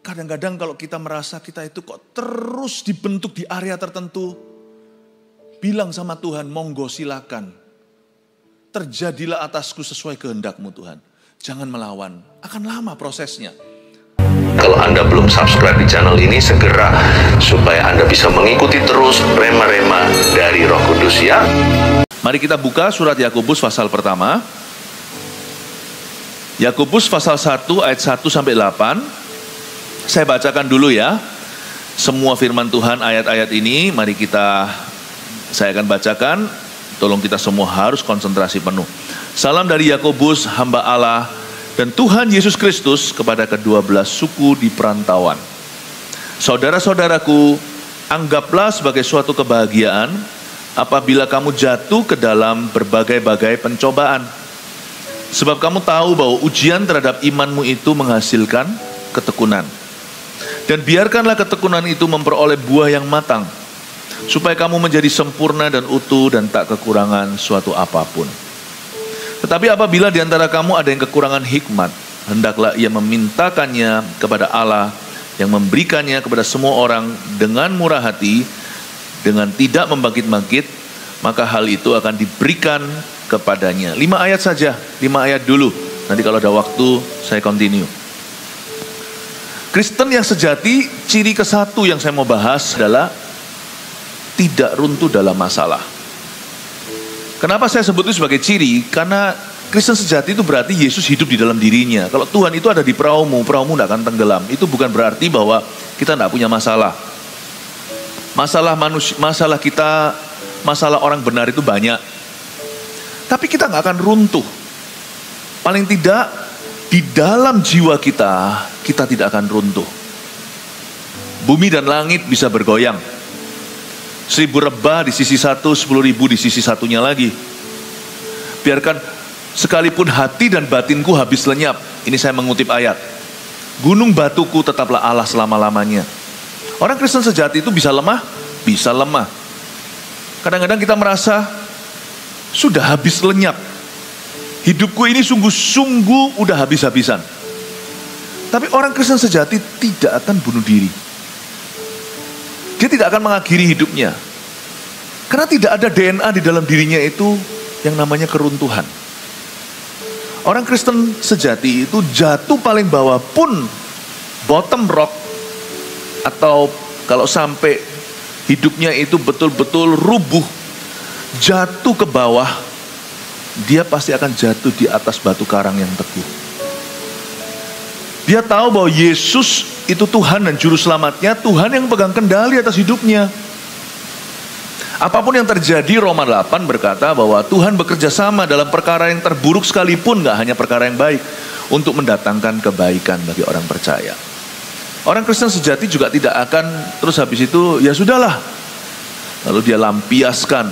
kadang-kadang kalau kita merasa kita itu kok terus dibentuk di area tertentu, bilang sama Tuhan, monggo silakan. Terjadilah atasku sesuai kehendak-Mu Tuhan. Jangan melawan, akan lama prosesnya. Kalau Anda belum subscribe di channel ini, segera supaya Anda bisa mengikuti terus rema-rema dari Roh Kudus ya. Mari kita buka surat Yakobus pasal pertama. Yakobus pasal 1 ayat 1 sampai 8. Saya bacakan dulu ya. Semua firman Tuhan ayat-ayat ini saya akan bacakan. Tolong kita semua harus konsentrasi penuh. Salam dari Yakobus, hamba Allah dan Tuhan Yesus Kristus kepada ke-12 suku di perantauan. Saudara-saudaraku, anggaplah sebagai suatu kebahagiaan apabila kamu jatuh ke dalam berbagai-bagai pencobaan. Sebab kamu tahu bahwa ujian terhadap imanmu itu menghasilkan ketekunan. Dan biarkanlah ketekunan itu memperoleh buah yang matang, supaya kamu menjadi sempurna dan utuh dan tak kekurangan suatu apapun. Tetapi apabila di antara kamu ada yang kekurangan hikmat, hendaklah ia memintakannya kepada Allah yang memberikannya kepada semua orang dengan murah hati, dengan tidak membangkit-bangkit, maka hal itu akan diberikan kepadanya. 5 ayat saja, 5 ayat dulu. Nanti kalau ada waktu saya continue. Kristen yang sejati, ciri ke-1 yang saya mau bahas adalah tidak runtuh dalam masalah. Kenapa saya sebut itu sebagai ciri? Karena Kristen sejati itu berarti Yesus hidup di dalam dirinya. Kalau Tuhan itu ada di perahumu tidak akan tenggelam. Itu bukan berarti bahwa kita tidak punya masalah. Masalah kita, masalah orang benar itu banyak. Tapi kita nggak akan runtuh. Paling tidak di dalam jiwa kita tidak akan runtuh. Bumi dan langit bisa bergoyang. 1000 rebah di sisi satu, 10.000 di sisi satunya lagi. Biarkan sekalipun hati dan batinku habis lenyap. Ini saya mengutip ayat. Gunung batuku tetaplah Allah selama-lamanya. Orang Kristen sejati itu bisa lemah. Bisa lemah. Kadang-kadang kita merasa sudah habis lenyap. Hidupku ini sungguh-sungguh udah habis-habisan. Tapi orang Kristen sejati tidak akan bunuh diri. Dia tidak akan mengakhiri hidupnya. Karena tidak ada DNA di dalam dirinya itu yang namanya keruntuhan. Orang Kristen sejati itu jatuh paling bawah pun bottom rock, atau kalau sampai hidupnya itu betul-betul rubuh, jatuh ke bawah, dia pasti akan jatuh di atas batu karang yang teguh. Dia tahu bahwa Yesus itu Tuhan dan Juru Selamatnya, Tuhan yang pegang kendali atas hidupnya. Apapun yang terjadi, Roma 8 berkata bahwa Tuhan bekerja sama dalam perkara yang terburuk sekalipun, gak hanya perkara yang baik, untuk mendatangkan kebaikan bagi orang percaya. Orang Kristen sejati juga tidak akan terus habis itu, ya sudahlah, lalu dia lampiaskan,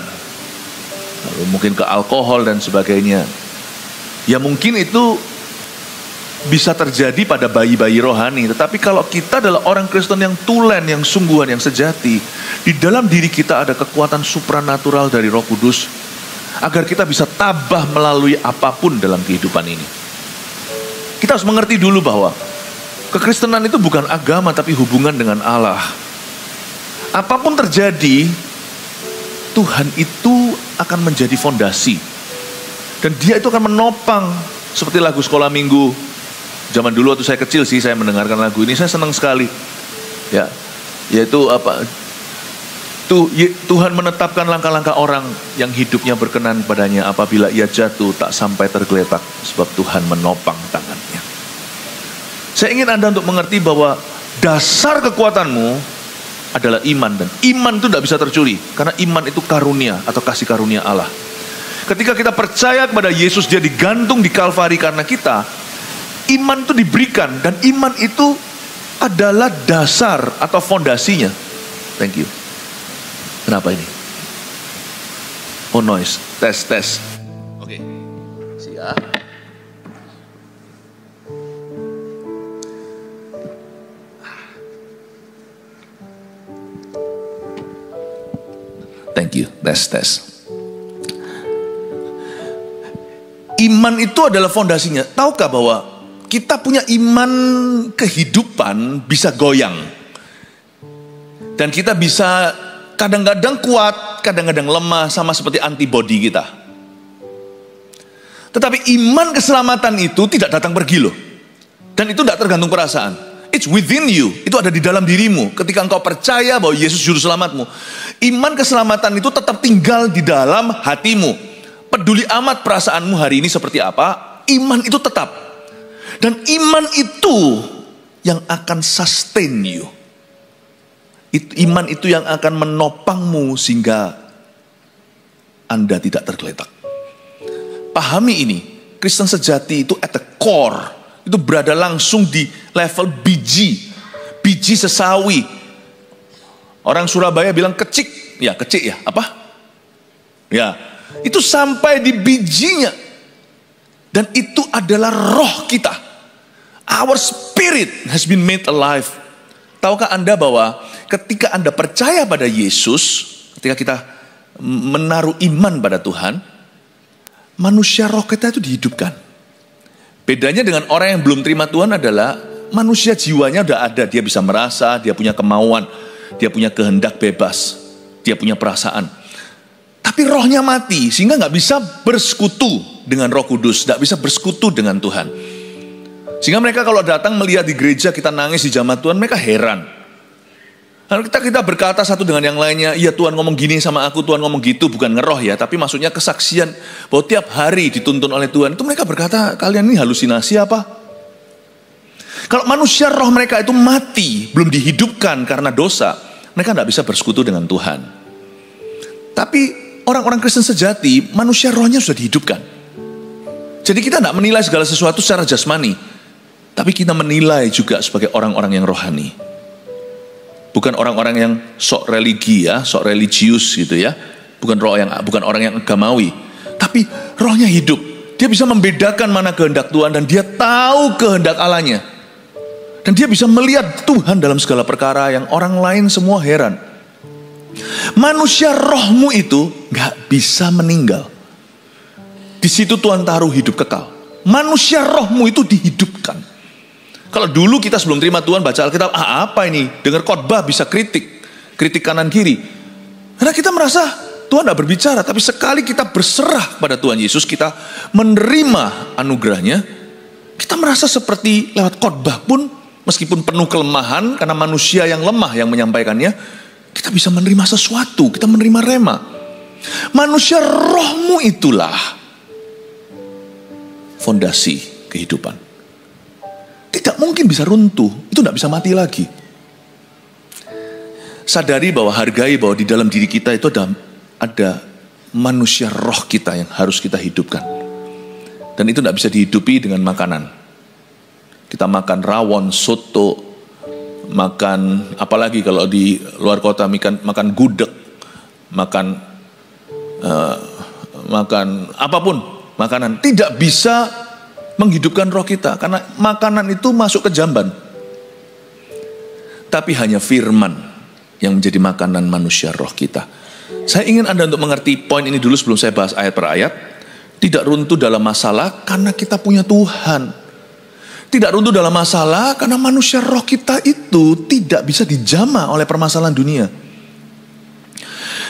lalu mungkin ke alkohol dan sebagainya. Ya mungkin itu bisa terjadi pada bayi-bayi rohani. Tetapi kalau kita adalah orang Kristen yang tulen, yang sungguhan, yang sejati, di dalam diri kita ada kekuatan supranatural dari Roh Kudus, agar kita bisa tabah melalui apapun dalam kehidupan ini. Kita harus mengerti dulu bahwa kekristenan itu bukan agama, tapi hubungan dengan Allah. Apapun terjadi, Tuhan itu akan menjadi fondasi. Dan dia itu akan menopang. Seperti lagu sekolah minggu. Zaman dulu waktu saya kecil sih, saya mendengarkan lagu ini, saya senang sekali. Ya, yaitu apa? Tuhan menetapkan langkah-langkah orang yang hidupnya berkenan padanya, apabila ia jatuh tak sampai tergeletak, sebab Tuhan menopang tangannya. Saya ingin Anda untuk mengerti bahwa dasar kekuatanmu adalah iman, dan iman itu tidak bisa tercuri, karena iman itu karunia atau kasih karunia Allah. Ketika kita percaya kepada Yesus, dia digantung di Kalvari karena kita, iman itu diberikan, dan iman itu adalah dasar atau fondasinya. Thank you. Kenapa ini? Oh, noise. Tes. Oke. Siap. Thank you. Tes. Iman itu adalah fondasinya. Tahukah bahwa kita punya iman kehidupan bisa goyang. Dan kita bisa kadang-kadang kuat, kadang-kadang lemah, sama seperti antibodi kita. Tetapi iman keselamatan itu tidak datang pergi loh. Dan itu tidak tergantung perasaan. It's within you, itu ada di dalam dirimu. Ketika engkau percaya bahwa Yesus juru selamatmu, iman keselamatan itu tetap tinggal di dalam hatimu. Peduli amat perasaanmu hari ini seperti apa, iman itu tetap. Dan iman itu yang akan sustain you. Iman itu yang akan menopangmu sehingga Anda tidak tergeletak. Pahami ini, Kristen sejati itu at the core, itu berada langsung di level biji sesawi. Orang Surabaya bilang kecik ya, apa? Ya, itu sampai di bijinya. Dan itu adalah roh kita. Our spirit has been made alive. Tahukah Anda bahwa ketika Anda percaya pada Yesus, ketika kita menaruh iman pada Tuhan, manusia roh kita itu dihidupkan. Bedanya dengan orang yang belum terima Tuhan adalah manusia jiwanya udah ada. Dia bisa merasa, dia punya kemauan, dia punya kehendak bebas, dia punya perasaan. Tapi rohnya mati sehingga gak bisa bersekutu dengan Roh Kudus, gak bisa bersekutu dengan Tuhan. Sehingga mereka kalau datang melihat di gereja kita nangis di jamaah Tuhan, mereka heran. Lalu kita berkata satu dengan yang lainnya, ya Tuhan ngomong gini sama aku, Tuhan ngomong gitu, bukan ngeroh ya, tapi maksudnya kesaksian bahwa tiap hari dituntun oleh Tuhan. Itu mereka berkata, kalian ini halusinasi apa? Kalau manusia roh mereka itu mati, belum dihidupkan karena dosa, mereka tidak bisa bersekutu dengan Tuhan. Tapi orang-orang Kristen sejati, manusia rohnya sudah dihidupkan. Jadi kita tidak menilai segala sesuatu secara jasmani, tapi kita menilai juga sebagai orang-orang yang rohani. Bukan orang-orang yang sok religi ya, sok religius gitu ya. Bukan orang yang agamawi, tapi rohnya hidup. Dia bisa membedakan mana kehendak Tuhan dan dia tahu kehendak Allahnya. Dan dia bisa melihat Tuhan dalam segala perkara yang orang lain semua heran. Manusia rohmu itu gak bisa meninggal. Di situ Tuhan taruh hidup kekal. Manusia rohmu itu dihidupkan. Kalau dulu kita sebelum terima Tuhan baca Alkitab, apa ini? Dengar khotbah bisa kritik kanan kiri. Karena kita merasa Tuhan tidak berbicara, tapi sekali kita berserah pada Tuhan Yesus, kita menerima anugerahnya, kita merasa seperti lewat khotbah pun, meskipun penuh kelemahan, karena manusia yang lemah yang menyampaikannya, kita bisa menerima sesuatu, kita menerima rema. Manusia rohmu itulah fondasi kehidupan. Tidak mungkin bisa runtuh, itu tidak bisa mati lagi. Sadari bahwa hargai bahwa di dalam diri kita itu ada manusia roh kita yang harus kita hidupkan. Dan itu tidak bisa dihidupi dengan makanan. Kita makan rawon, soto, makan apalagi kalau di luar kota makan gudeg, makan apapun makanan, tidak bisa menghidupkan roh kita, karena makanan itu masuk ke jamban. Tapi hanya firman yang menjadi makanan manusia roh kita. Saya ingin Anda untuk mengerti poin ini dulu sebelum saya bahas ayat per ayat. Tidak runtuh dalam masalah karena kita punya Tuhan. Tidak runtuh dalam masalah karena manusia roh kita itu tidak bisa dijamah oleh permasalahan dunia.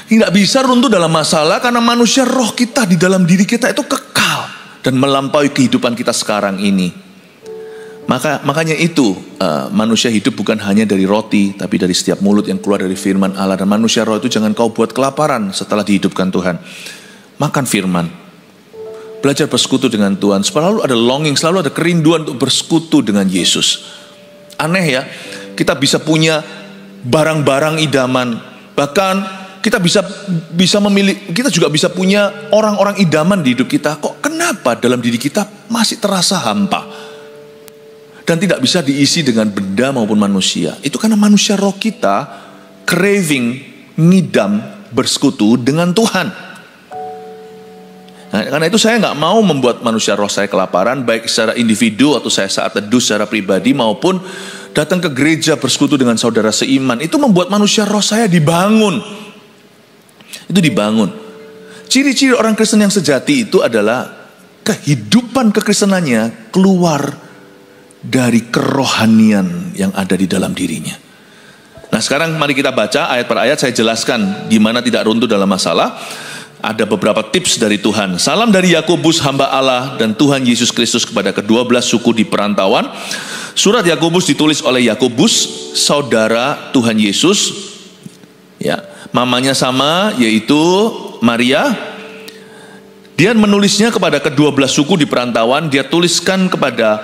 Tidak bisa runtuh dalam masalah karena manusia roh kita di dalam diri kita itu kekal dan melampaui kehidupan kita sekarang ini. Makanya itu manusia hidup bukan hanya dari roti, tapi dari setiap mulut yang keluar dari firman Allah. Dan manusia roh itu jangan kau buat kelaparan setelah dihidupkan Tuhan. Makan firman, belajar bersekutu dengan Tuhan. Selalu ada longing, selalu ada kerinduan untuk bersekutu dengan Yesus. Aneh ya, kita bisa punya barang-barang idaman, bahkan kita bisa memilih, kita juga bisa punya orang-orang idaman di hidup kita. Kok kenapa dalam diri kita masih terasa hampa dan tidak bisa diisi dengan benda maupun manusia? Itu karena manusia roh kita craving, ngidam, bersekutu dengan Tuhan. Nah, karena itu saya nggak mau membuat manusia roh saya kelaparan, baik secara individu atau saya saat teduh secara pribadi, maupun datang ke gereja bersekutu dengan saudara seiman. Itu membuat manusia roh saya dibangun. Itu dibangun. Ciri-ciri orang Kristen yang sejati itu adalah kehidupan kekristenannya keluar dari kerohanian yang ada di dalam dirinya. Nah sekarang mari kita baca ayat per ayat, saya jelaskan gimana tidak runtuh dalam masalah. Ada beberapa tips dari Tuhan. Salam dari Yakobus hamba Allah dan Tuhan Yesus Kristus kepada ke-12 suku di perantauan. Surat Yakobus ditulis oleh Yakobus, saudara Tuhan Yesus. Ya, mamanya sama, yaitu Maria. Dia menulisnya kepada ke-12 suku di perantauan. Dia tuliskan kepada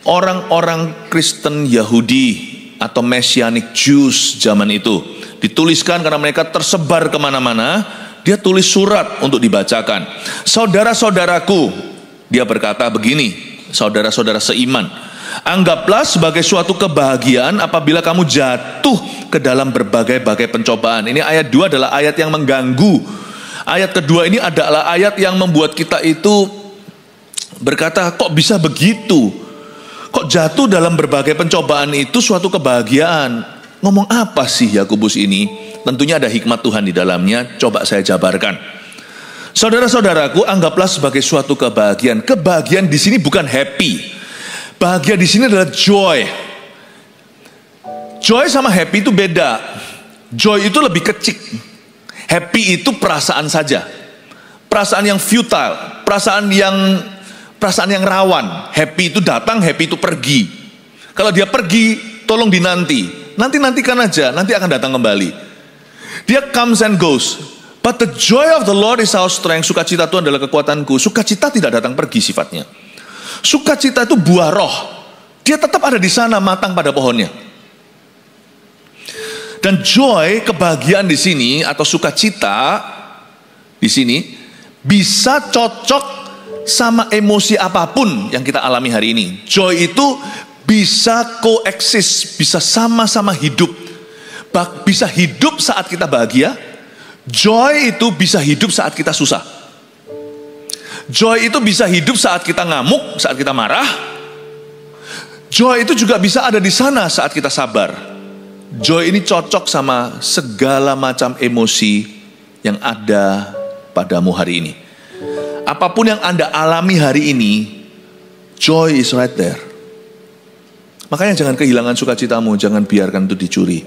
orang-orang Kristen Yahudi atau Messianic Jews zaman itu. Dituliskan karena mereka tersebar kemana-mana. Dia tulis surat untuk dibacakan. Saudara-saudaraku, dia berkata begini, saudara-saudara seiman, anggaplah sebagai suatu kebahagiaan apabila kamu jatuh ke dalam berbagai-bagai pencobaan. Ini ayat 2 adalah ayat yang mengganggu. Ayat kedua ini adalah ayat yang membuat kita itu berkata, kok bisa begitu? Kok jatuh dalam berbagai pencobaan itu suatu kebahagiaan? Ngomong apa sih Yakobus ini? Tentunya ada hikmat Tuhan di dalamnya. Coba saya jabarkan. Saudara-saudaraku, anggaplah sebagai suatu kebahagiaan. Kebahagiaan di sini bukan happy. Bahagia di sini adalah joy. Joy sama happy itu beda. Joy itu lebih kecil. Happy itu perasaan saja. Perasaan yang futile, perasaan yang rawan. Happy itu datang, happy itu pergi. Kalau dia pergi, tolong dinanti. Nantikan aja, nanti akan datang kembali. Dia comes and goes. But the joy of the Lord is our strength. Sukacita Tuhan adalah kekuatanku. Sukacita tidak datang pergi sifatnya. Sukacita itu buah roh. Dia tetap ada di sana, matang pada pohonnya. Dan joy, kebahagiaan di sini atau sukacita di sini bisa cocok sama emosi apapun yang kita alami hari ini. Joy itu bisa coexist, bisa sama-sama hidup. Bisa hidup saat kita bahagia. Joy itu bisa hidup saat kita susah. Joy itu bisa hidup saat kita ngamuk, saat kita marah. Joy itu juga bisa ada di sana saat kita sabar. Joy ini cocok sama segala macam emosi yang ada padamu hari ini. Apapun yang Anda alami hari ini, joy is right there. Makanya jangan kehilangan sukacitamu, jangan biarkan itu dicuri.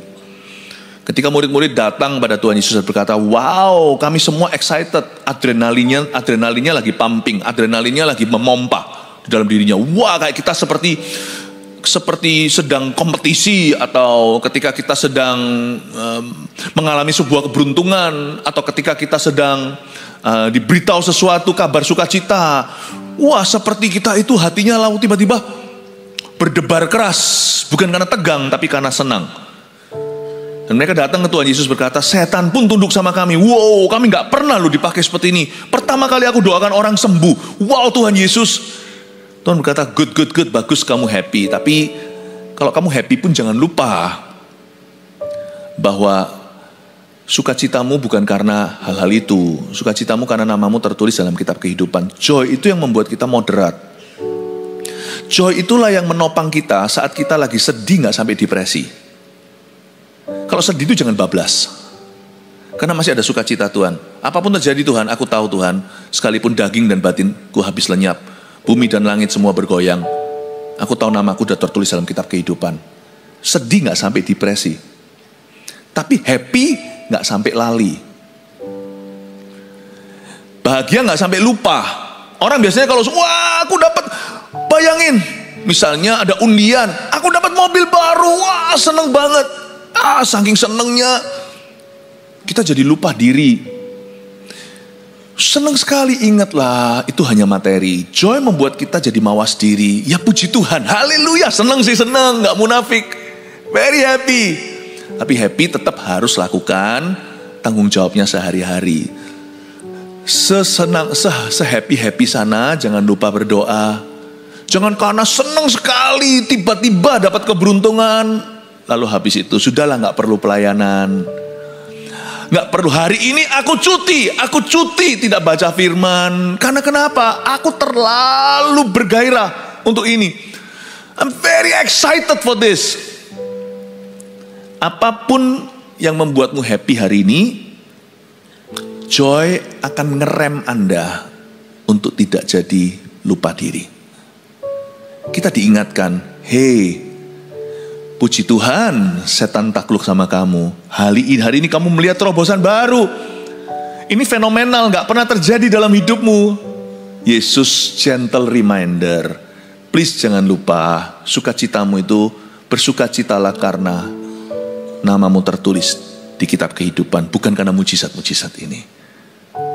Ketika murid-murid datang pada Tuhan Yesus dan berkata, wow, kami semua excited, adrenalinnya lagi pumping, adrenalinnya lagi memompa di dalam dirinya. Wah, kayak kita seperti sedang kompetisi, atau ketika kita sedang mengalami sebuah keberuntungan, atau ketika kita sedang diberitahu sesuatu kabar sukacita. Wah, seperti kita itu hatinya lalu tiba-tiba berdebar keras, bukan karena tegang tapi karena senang. Dan mereka datang ke Tuhan Yesus berkata, setan pun tunduk sama kami. Wow, kami gak pernah loh dipakai seperti ini. Pertama kali aku doakan orang sembuh. Wow, Tuhan Yesus. Tuhan berkata, good, bagus kamu happy. Tapi kalau kamu happy pun jangan lupa bahwa sukacitamu bukan karena hal-hal itu. Sukacitamu karena namamu tertulis dalam kitab kehidupan. Joy itu yang membuat kita moderat. Joy itulah yang menopang kita saat kita lagi sedih gak sampai depresi. Kalau sedih itu jangan bablas. Karena masih ada sukacita Tuhan. Apapun terjadi Tuhan, aku tahu Tuhan. Sekalipun daging dan batinku habis lenyap, bumi dan langit semua bergoyang, aku tahu namaku sudah tertulis dalam kitab kehidupan. Sedih gak sampai depresi. Tapi happy gak sampai lali. Bahagia gak sampai lupa. Orang biasanya kalau, wah aku dapat, bayangin. Misalnya ada undian, aku dapat mobil baru, wah seneng banget. Saking senengnya, kita jadi lupa diri. Senang sekali, ingatlah itu hanya materi. Joy membuat kita jadi mawas diri. Ya puji Tuhan, haleluya, senang sih senang, gak munafik, very happy. Tapi happy tetap harus lakukan tanggung jawabnya sehari-hari. Se-happy sana, jangan lupa berdoa. Jangan karena senang sekali tiba-tiba dapat keberuntungan, lalu habis itu sudahlah, gak perlu pelayanan. Gak perlu, hari ini aku cuti tidak baca firman. Karena kenapa? Aku terlalu bergairah untuk ini. I'm very excited for this. Apapun yang membuatmu happy hari ini, joy akan ngerem Anda untuk tidak jadi lupa diri. kita diingatkan, hei, puji Tuhan, setan takluk sama kamu. Hari ini kamu melihat terobosan baru. Ini fenomenal, gak pernah terjadi dalam hidupmu. Yesus gentle reminder, please jangan lupa, sukacitamu itu bersukacitalah karena namamu tertulis di kitab kehidupan, bukan karena mujizat-mujizat ini.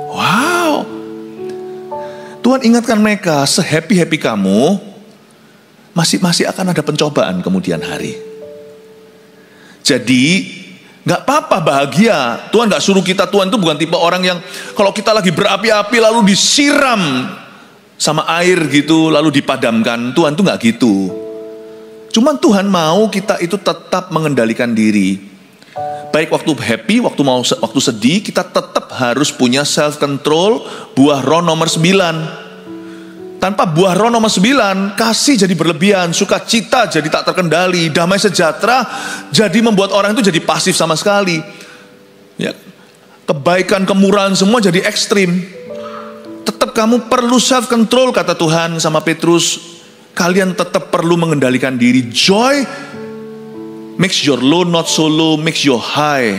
Wow. Tuhan ingatkan mereka, se-happy-happy kamu, masih akan ada pencobaan kemudian hari. Jadi gak apa-apa bahagia. Tuhan gak suruh kita, Tuhan itu bukan tipe orang yang kalau kita lagi berapi-api lalu disiram sama air gitu lalu dipadamkan. Tuhan tuh gak gitu. Cuman Tuhan mau kita itu tetap mengendalikan diri. Baik waktu happy, waktu sedih, kita tetap harus punya self control, buah roh nomor 9. Tanpa buah roh nomor 9, kasih jadi berlebihan, sukacita jadi tak terkendali, damai sejahtera jadi membuat orang itu jadi pasif sama sekali. Ya, kebaikan, kemurahan semua jadi ekstrim. Tetap kamu perlu self control, kata Tuhan sama Petrus. Kalian tetap perlu mengendalikan diri. Joy makes your low not so low, makes your high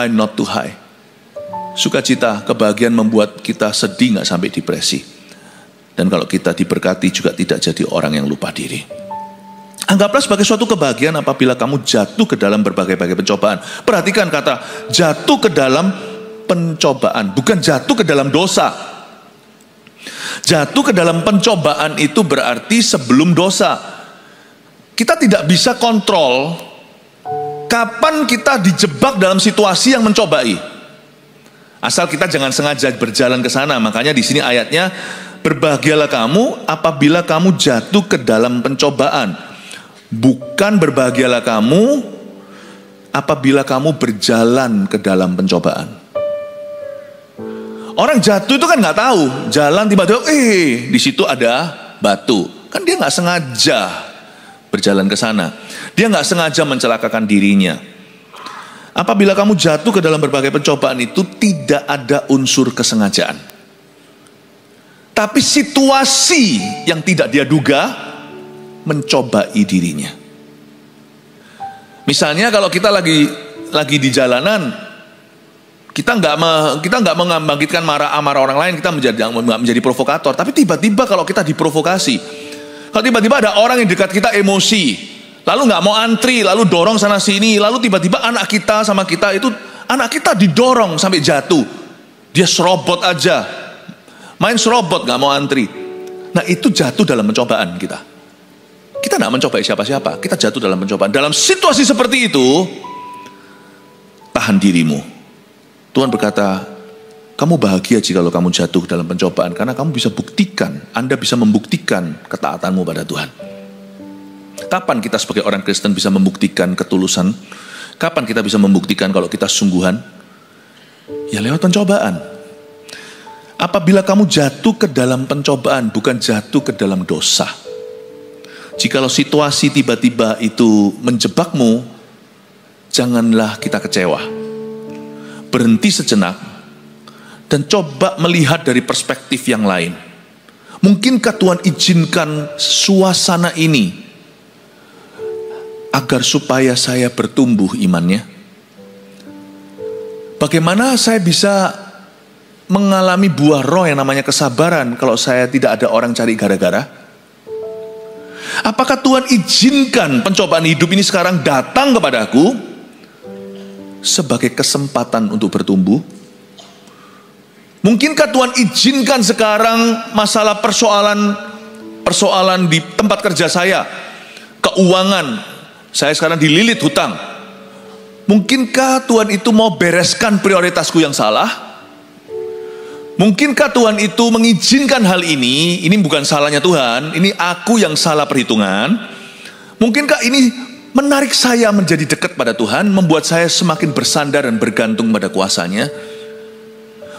not too high. Sukacita, kebahagiaan membuat kita sedih gak sampai depresi. Dan kalau kita diberkati juga tidak jadi orang yang lupa diri. Anggaplah sebagai suatu kebahagiaan apabila kamu jatuh ke dalam berbagai-bagai pencobaan. Perhatikan kata jatuh ke dalam pencobaan, bukan jatuh ke dalam dosa. Jatuh ke dalam pencobaan itu berarti sebelum dosa. Kita tidak bisa kontrol kapan kita dijebak dalam situasi yang mencobai. Asal kita jangan sengaja berjalan ke sana. Makanya di sini ayatnya, berbahagialah kamu apabila kamu jatuh ke dalam pencobaan. Bukan berbahagialah kamu apabila kamu berjalan ke dalam pencobaan. Orang jatuh itu kan nggak tahu, jalan tiba-tiba, di situ ada batu. Kan dia nggak sengaja berjalan ke sana. Dia nggak sengaja mencelakakan dirinya. Apabila kamu jatuh ke dalam berbagai pencobaan itu tidak ada unsur kesengajaan. Tapi situasi yang tidak dia duga mencobai dirinya. Misalnya kalau kita lagi di jalanan, kita nggak membangkitkan amarah orang lain, kita menjadi provokator. Tapi tiba-tiba kalau kita diprovokasi, kalau tiba-tiba ada orang yang dekat kita emosi, lalu nggak mau antri, lalu dorong sana sini, lalu tiba-tiba anak kita sama kita itu, anak kita didorong sampai jatuh, dia serobot aja, main serobot nggak mau antri. Nah itu jatuh dalam pencobaan kita. Kita nggak mencobai siapa-siapa, kita jatuh dalam pencobaan. Dalam situasi seperti itu, tahan dirimu. Tuhan berkata, kamu bahagia jikalau kamu jatuh dalam pencobaan, karena kamu bisa buktikan, Anda bisa membuktikan ketaatanmu pada Tuhan. Kapan kita sebagai orang Kristen bisa membuktikan ketulusan? Kapan kita bisa membuktikan kalau kita sungguhan? Ya lewat pencobaan. Apabila kamu jatuh ke dalam pencobaan, bukan jatuh ke dalam dosa. Jikalau situasi tiba-tiba itu menjebakmu, janganlah kita kecewa. Berhenti sejenak dan coba melihat dari perspektif yang lain. Mungkinkah Tuhan izinkan suasana ini agar supaya saya bertumbuh imannya? Bagaimana saya bisa mengalami buah roh yang namanya kesabaran kalau saya tidak ada orang cari gara-gara? Apakah Tuhan izinkan pencobaan hidup ini sekarang datang kepadaku sebagai kesempatan untuk bertumbuh? Mungkinkah Tuhan izinkan sekarang masalah persoalan di tempat kerja saya, keuangan, saya sekarang dililit hutang. Mungkinkah Tuhan itu mau bereskan prioritasku yang salah? Mungkinkah Tuhan itu mengizinkan hal ini bukan salahnya Tuhan, ini aku yang salah perhitungan. Mungkinkah ini menarik saya menjadi dekat pada Tuhan, membuat saya semakin bersandar dan bergantung pada kuasa-Nya?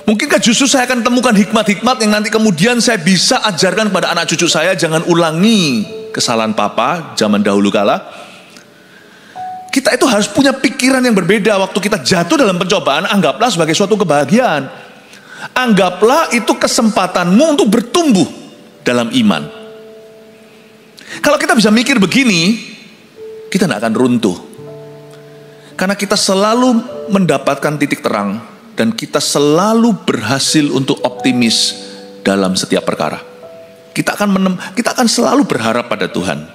Mungkinkah justru saya akan temukan hikmat-hikmat yang nanti kemudian saya bisa ajarkan kepada anak cucu saya, jangan ulangi kesalahan papa zaman dahulu kala. Kita itu harus punya pikiran yang berbeda. Waktu kita jatuh dalam pencobaan, anggaplah sebagai suatu kebahagiaan. Anggaplah itu kesempatanmu untuk bertumbuh dalam iman. Kalau kita bisa mikir begini, kita tidak akan runtuh. Karena kita selalu mendapatkan titik terang dan kita selalu berhasil untuk optimis dalam setiap perkara. Kita akan selalu berharap pada Tuhan.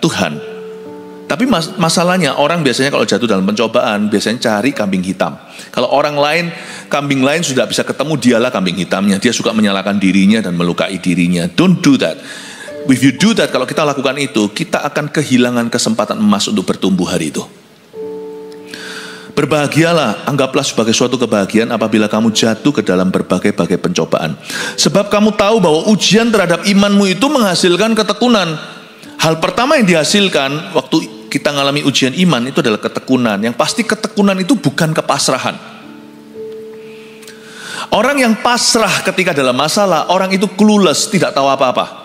Tapi masalahnya orang biasanya kalau jatuh dalam pencobaan biasanya cari kambing hitam. Kalau orang lain, kambing lain sudah bisa ketemu, dialah kambing hitamnya. Dia suka menyalahkan dirinya dan melukai dirinya. Don't do that. If you do that, kalau kita lakukan itu, kita akan kehilangan kesempatan emas untuk bertumbuh hari itu. Berbahagialah, anggaplah sebagai suatu kebahagiaan apabila kamu jatuh ke dalam berbagai-bagai pencobaan. Sebab kamu tahu bahwa ujian terhadap imanmu itu menghasilkan ketekunan. Hal pertama yang dihasilkan waktu kita mengalami ujian iman itu adalah ketekunan. Yang pasti ketekunan itu bukan kepasrahan. Orang yang pasrah ketika dalam masalah, orang itu clueless, tidak tahu apa-apa.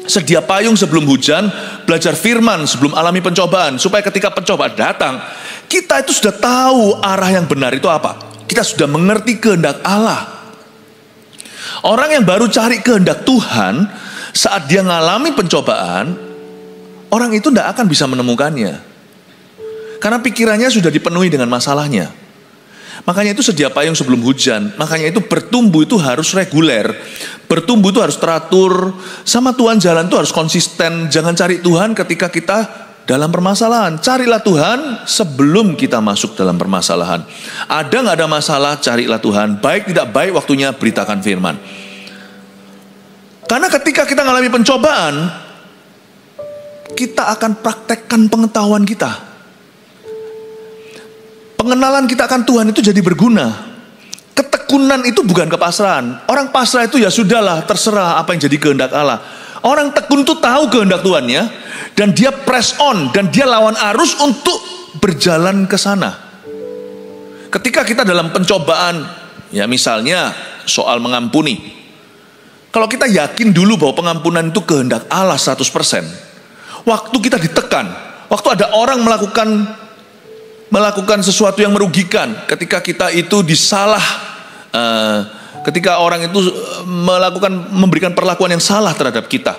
Sedia payung sebelum hujan, belajar firman sebelum alami pencobaan, supaya ketika pencobaan datang, kita itu sudah tahu arah yang benar itu apa. Kita sudah mengerti kehendak Allah. Orang yang baru cari kehendak Tuhan, saat dia mengalami pencobaan, orang itu tidak akan bisa menemukannya. Karena pikirannya sudah dipenuhi dengan masalahnya. Makanya itu sedia payung sebelum hujan. Makanya itu bertumbuh itu harus reguler. Bertumbuh itu harus teratur. Sama Tuhan jalan itu harus konsisten. Jangan cari Tuhan ketika kita dalam permasalahan. Carilah Tuhan sebelum kita masuk dalam permasalahan. Ada nggak ada masalah, carilah Tuhan. Baik tidak baik waktunya, beritakan firman. Karena ketika kita mengalami pencobaan, kita akan praktekkan pengetahuan kita. Pengenalan kita akan Tuhan itu jadi berguna. Ketekunan itu bukan kepasrahan. Orang pasrah itu ya sudahlah, terserah apa yang jadi kehendak Allah. Orang tekun itu tahu kehendak Tuhannya, dan dia press on, dan dia lawan arus untuk berjalan ke sana. Ketika kita dalam pencobaan, ya misalnya soal mengampuni. Kalau kita yakin dulu bahwa pengampunan itu kehendak Allah 100%, waktu kita ditekan, waktu ada orang melakukan sesuatu yang merugikan, ketika kita itu ketika orang itu memberikan perlakuan yang salah terhadap kita,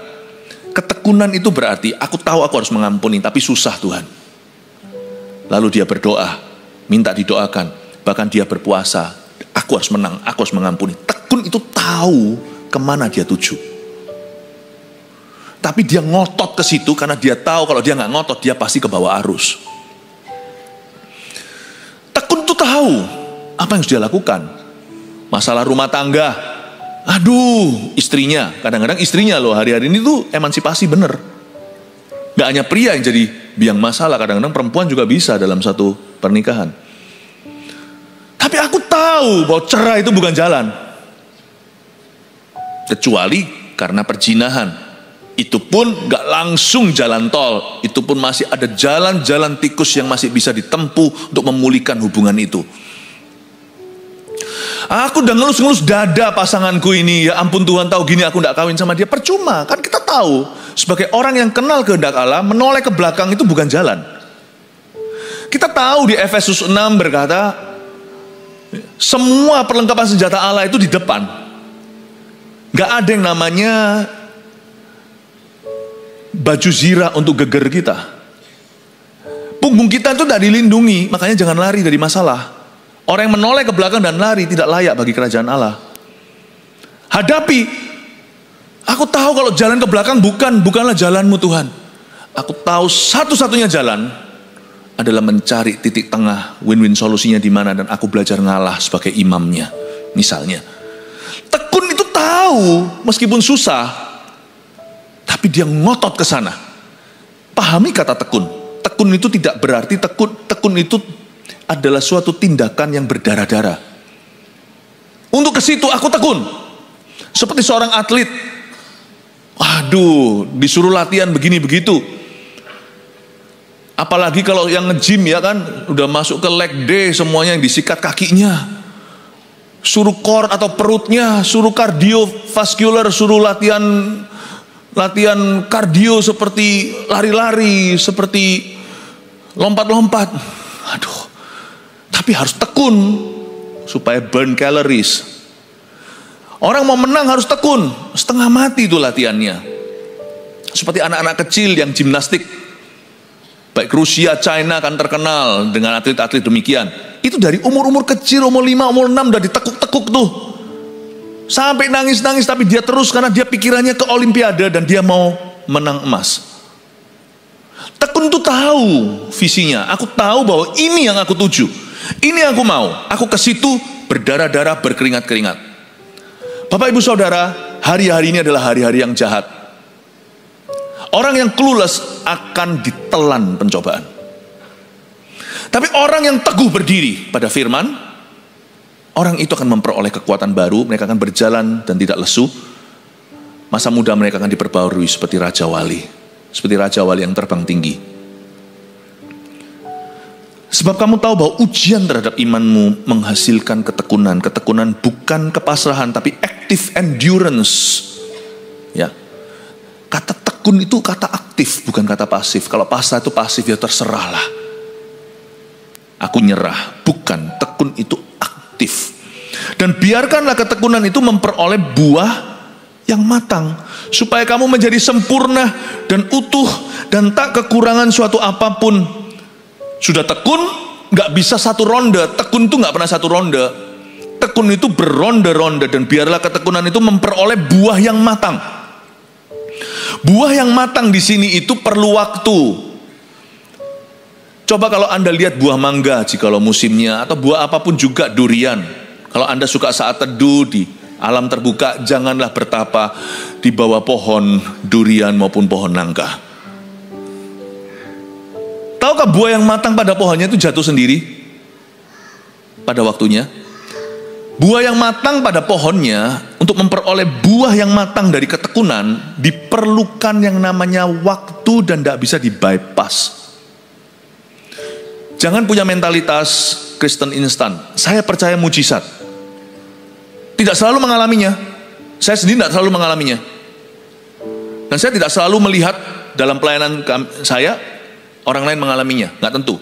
ketekunan itu berarti aku tahu aku harus mengampuni, tapi susah Tuhan. Lalu dia berdoa, minta didoakan, bahkan dia berpuasa, aku harus menang, aku harus mengampuni. Tekun itu tahu kemana dia tuju, tapi dia ngotot ke situ karena dia tahu kalau dia nggak ngotot dia pasti ke bawah arus. Tekun itu tahu apa yang harus dia lakukan. Masalah rumah tangga, aduh istrinya, kadang-kadang istrinya loh hari-hari ini tuh emansipasi bener. Gak hanya pria yang jadi biang masalah, kadang-kadang perempuan juga bisa dalam satu pernikahan. Tapi aku tahu bahwa cerai itu bukan jalan. Kecuali karena perzinahan. Itu pun gak langsung jalan tol. Itu pun masih ada jalan-jalan tikus yang masih bisa ditempuh untuk memulihkan hubungan itu. Aku udah ngelus-ngelus dada pasanganku ini, ya ampun Tuhan tahu gini aku gak kawin sama dia. Percuma, kan kita tahu sebagai orang yang kenal kehendak Allah, menoleh ke belakang itu bukan jalan. Kita tahu di Efesus 6 berkata, semua perlengkapan senjata Allah itu di depan. Gak ada yang namanya baju zirah untuk geger kita. Punggung kita itu tidak dilindungi, makanya jangan lari dari masalah. Orang yang menoleh ke belakang dan lari tidak layak bagi kerajaan Allah. Hadapi. Aku tahu kalau jalan ke belakang bukanlah jalanmu Tuhan. Aku tahu satu-satunya jalan adalah mencari titik tengah, win-win solusinya di mana, dan aku belajar ngalah sebagai imamnya. Misalnya, tekun itu tahu meskipun susah, tapi dia ngotot ke sana. Pahami kata tekun. Tekun itu tidak berarti tekun itu adalah suatu tindakan yang berdarah-darah. Untuk ke situ aku tekun. Seperti seorang atlet. Waduh, disuruh latihan begini begitu. Apalagi kalau yang nge-gym ya kan, udah masuk ke leg day semuanya yang disikat kakinya. Suruh core atau perutnya, suruh kardiovaskular, suruh latihan kardio seperti lari-lari, seperti lompat-lompat. Aduh. Tapi harus tekun supaya burn calories. Orang mau menang harus tekun, setengah mati itu latihannya. Seperti anak-anak kecil yang gimnastik, baik Rusia, China kan terkenal dengan atlet-atlet demikian. Itu dari umur-umur kecil, umur 5, umur 6 udah ditekuk-tekuk tuh. Sampai nangis-nangis, tapi dia terus karena dia pikirannya ke Olimpiade dan dia mau menang emas. Tekun tuh tahu visinya, aku tahu bahwa ini yang aku tuju, ini yang aku mau, aku ke situ berdarah-darah, berkeringat-keringat. Bapak Ibu Saudara, hari-hari ini adalah hari-hari yang jahat. Orang yang clueless akan ditelan pencobaan. Tapi orang yang teguh berdiri pada firman, orang itu akan memperoleh kekuatan baru, mereka akan berjalan dan tidak lesu. Masa muda mereka akan diperbarui seperti Raja Wali, seperti Raja Wali yang terbang tinggi. Sebab kamu tahu bahwa ujian terhadap imanmu menghasilkan ketekunan. Ketekunan bukan kepasrahan, tapi active endurance. Ya, kata tekun itu kata aktif, bukan kata pasif. Kalau pasrah itu pasif, ya terserahlah. Aku nyerah, bukan. Tekun itu aktif. Dan biarkanlah ketekunan itu memperoleh buah yang matang, supaya kamu menjadi sempurna dan utuh dan tak kekurangan suatu apapun. Sudah tekun, gak bisa satu ronde. Tekun itu gak pernah satu ronde. Tekun itu beronde-ronde, dan biarlah ketekunan itu memperoleh buah yang matang. Buah yang matang di sini itu perlu waktu. Coba kalau Anda lihat buah mangga jikalau musimnya, atau buah apapun juga durian. Kalau Anda suka saat teduh di alam terbuka, janganlah bertapa di bawah pohon durian maupun pohon nangka. Tahukah buah yang matang pada pohonnya itu jatuh sendiri pada waktunya? Buah yang matang pada pohonnya, untuk memperoleh buah yang matang dari ketekunan, diperlukan yang namanya waktu dan tidak bisa di-bypass. Jangan punya mentalitas Kristen instan. Saya percaya mujizat. Tidak selalu mengalaminya. Saya sendiri tidak selalu mengalaminya. Dan saya tidak selalu melihat dalam pelayanan saya orang lain mengalaminya, nggak tentu.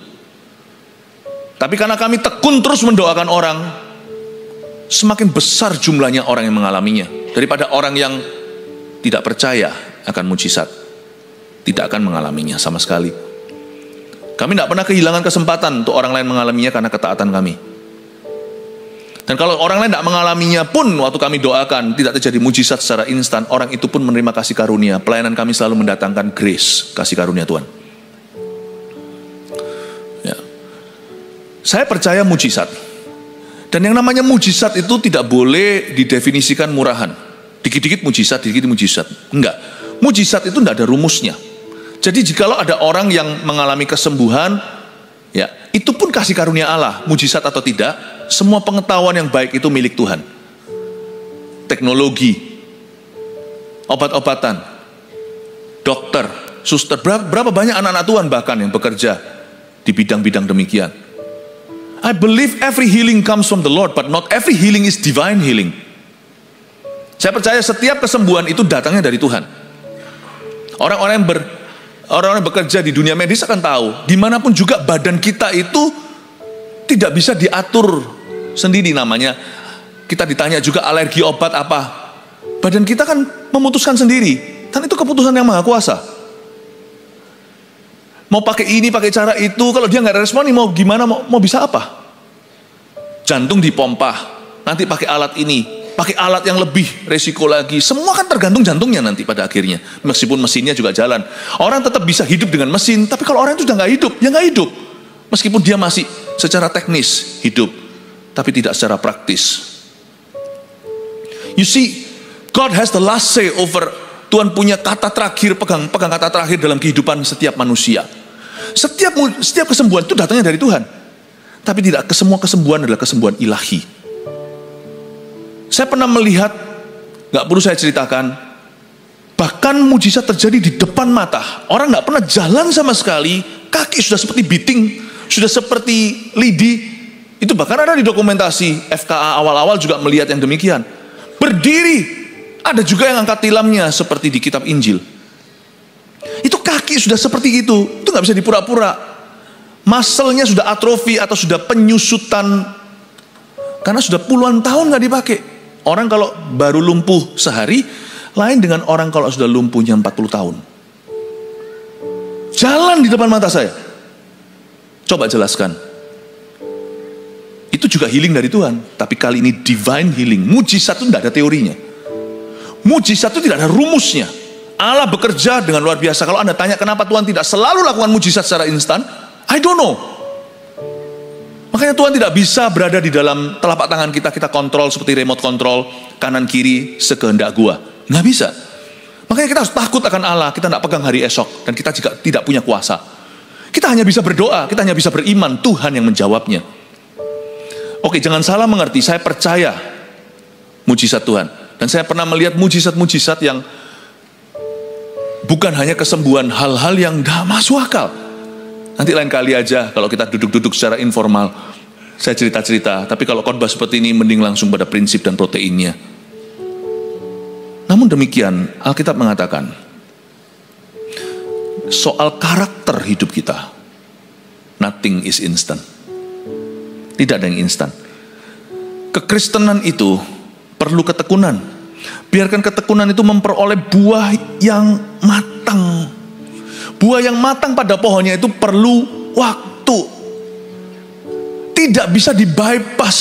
Tapi karena kami tekun terus mendoakan orang, semakin besar jumlahnya orang yang mengalaminya daripada orang yang tidak percaya akan mujizat, tidak akan mengalaminya sama sekali. Kami tidak pernah kehilangan kesempatan untuk orang lain mengalaminya karena ketaatan kami. Dan kalau orang lain tidak mengalaminya pun, waktu kami doakan tidak terjadi mujizat secara instan, orang itu pun menerima kasih karunia. Pelayanan kami selalu mendatangkan grace, kasih karunia Tuhan. Saya percaya mujizat. Dan yang namanya mujizat itu tidak boleh didefinisikan murahan. Dikit-dikit mujizat, dikit-dikit mujizat. Enggak. Mujizat itu tidak ada rumusnya. Jadi jikalau ada orang yang mengalami kesembuhan, ya, itu pun kasih karunia Allah, mujizat atau tidak, semua pengetahuan yang baik itu milik Tuhan. Teknologi, obat-obatan, dokter, suster, berapa banyak anak-anak Tuhan bahkan yang bekerja di bidang-bidang demikian. I believe every healing comes from the Lord, but not every healing is divine healing. Saya percaya setiap kesembuhan itu datangnya dari Tuhan. Orang-orang yang bekerja di dunia medis akan tahu, dimanapun juga badan kita itu tidak bisa diatur sendiri namanya. Kita ditanya juga alergi obat apa. Badan kita kan memutuskan sendiri, dan itu keputusan yang maha kuasa. Mau pakai ini, pakai cara itu, kalau dia nggak respon, mau gimana, mau bisa apa? Jantung dipompa, nanti pakai alat ini, pakai alat yang lebih resiko lagi. Semua kan tergantung jantungnya nanti pada akhirnya. Meskipun mesinnya juga jalan, orang tetap bisa hidup dengan mesin. Tapi kalau orang itu sudah nggak hidup, ya nggak hidup. Meskipun dia masih secara teknis hidup, tapi tidak secara praktis. You see, God has the last say over. Tuhan punya kata terakhir, pegang kata terakhir dalam kehidupan setiap manusia. Setiap kesembuhan itu datangnya dari Tuhan. Tapi tidak semua kesembuhan adalah kesembuhan ilahi. Saya pernah melihat, gak perlu saya ceritakan, bahkan mujizat terjadi di depan mata. Orang gak pernah jalan sama sekali, kaki sudah seperti biting, sudah seperti lidi. Itu bahkan ada di dokumentasi FKA awal-awal juga melihat yang demikian. Berdiri. Ada juga yang angkat tilamnya seperti di kitab Injil. Itu kaki sudah seperti itu gak bisa dipura-pura. Muscle-nya sudah atrofi atau sudah penyusutan karena sudah puluhan tahun gak dipakai. Orang kalau baru lumpuh sehari, lain dengan orang kalau sudah lumpuhnya 40 tahun. Jalan di depan mata saya. Coba jelaskan. Itu juga healing dari Tuhan. Tapi kali ini divine healing. Mujizat itu tidak ada teorinya. Mujizat itu tidak ada rumusnya. Allah bekerja dengan luar biasa. Kalau Anda tanya kenapa Tuhan tidak selalu lakukan mujizat secara instan, I don't know. Makanya Tuhan tidak bisa berada di dalam telapak tangan kita, kita kontrol seperti remote control, kanan kiri sekehendak gua. Nggak bisa. Makanya kita harus takut akan Allah, kita tidak pegang hari esok, dan kita juga tidak punya kuasa. Kita hanya bisa berdoa, kita hanya bisa beriman, Tuhan yang menjawabnya. Oke, jangan salah mengerti, saya percaya mujizat Tuhan. Dan saya pernah melihat mujizat-mujizat yang bukan hanya kesembuhan, hal-hal yang gak masuk akal. Nanti lain kali aja kalau kita duduk-duduk secara informal, saya cerita-cerita. Tapi kalau khotbah seperti ini, mending langsung pada prinsip dan proteinnya. Namun demikian, Alkitab mengatakan, soal karakter hidup kita, nothing is instant. Tidak ada yang instan. Kekristenan itu perlu ketekunan. Biarkan ketekunan itu memperoleh buah yang matang. Buah yang matang pada pohonnya itu perlu waktu. Tidak bisa di-bypass.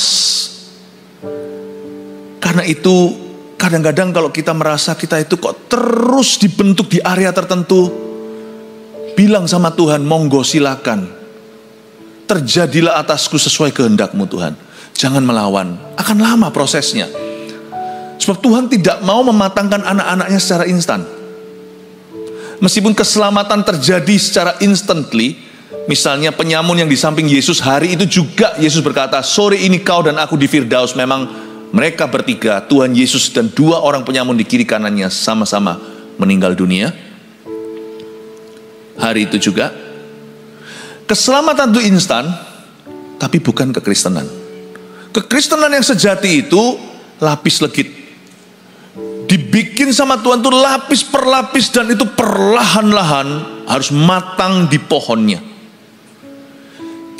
Karena itu kadang-kadang kalau kita merasa kita itu kok terus dibentuk di area tertentu, bilang sama Tuhan, monggo silakan. Terjadilah atasku sesuai kehendak-Mu Tuhan. Jangan melawan. Akan lama prosesnya. Sebab Tuhan tidak mau mematangkan anak-anaknya secara instan. Meskipun keselamatan terjadi secara instantly, misalnya penyamun yang di samping Yesus, hari itu juga Yesus berkata, sore ini kau dan aku di Firdaus. Memang mereka bertiga, Tuhan Yesus dan 2 orang penyamun di kiri kanannya sama-sama meninggal dunia. Hari itu juga keselamatan itu instan, tapi bukan kekristenan. Kekristenan yang sejati itu lapis legit. Dibikin sama Tuhan itu lapis per lapis, dan itu perlahan-lahan harus matang di pohonnya.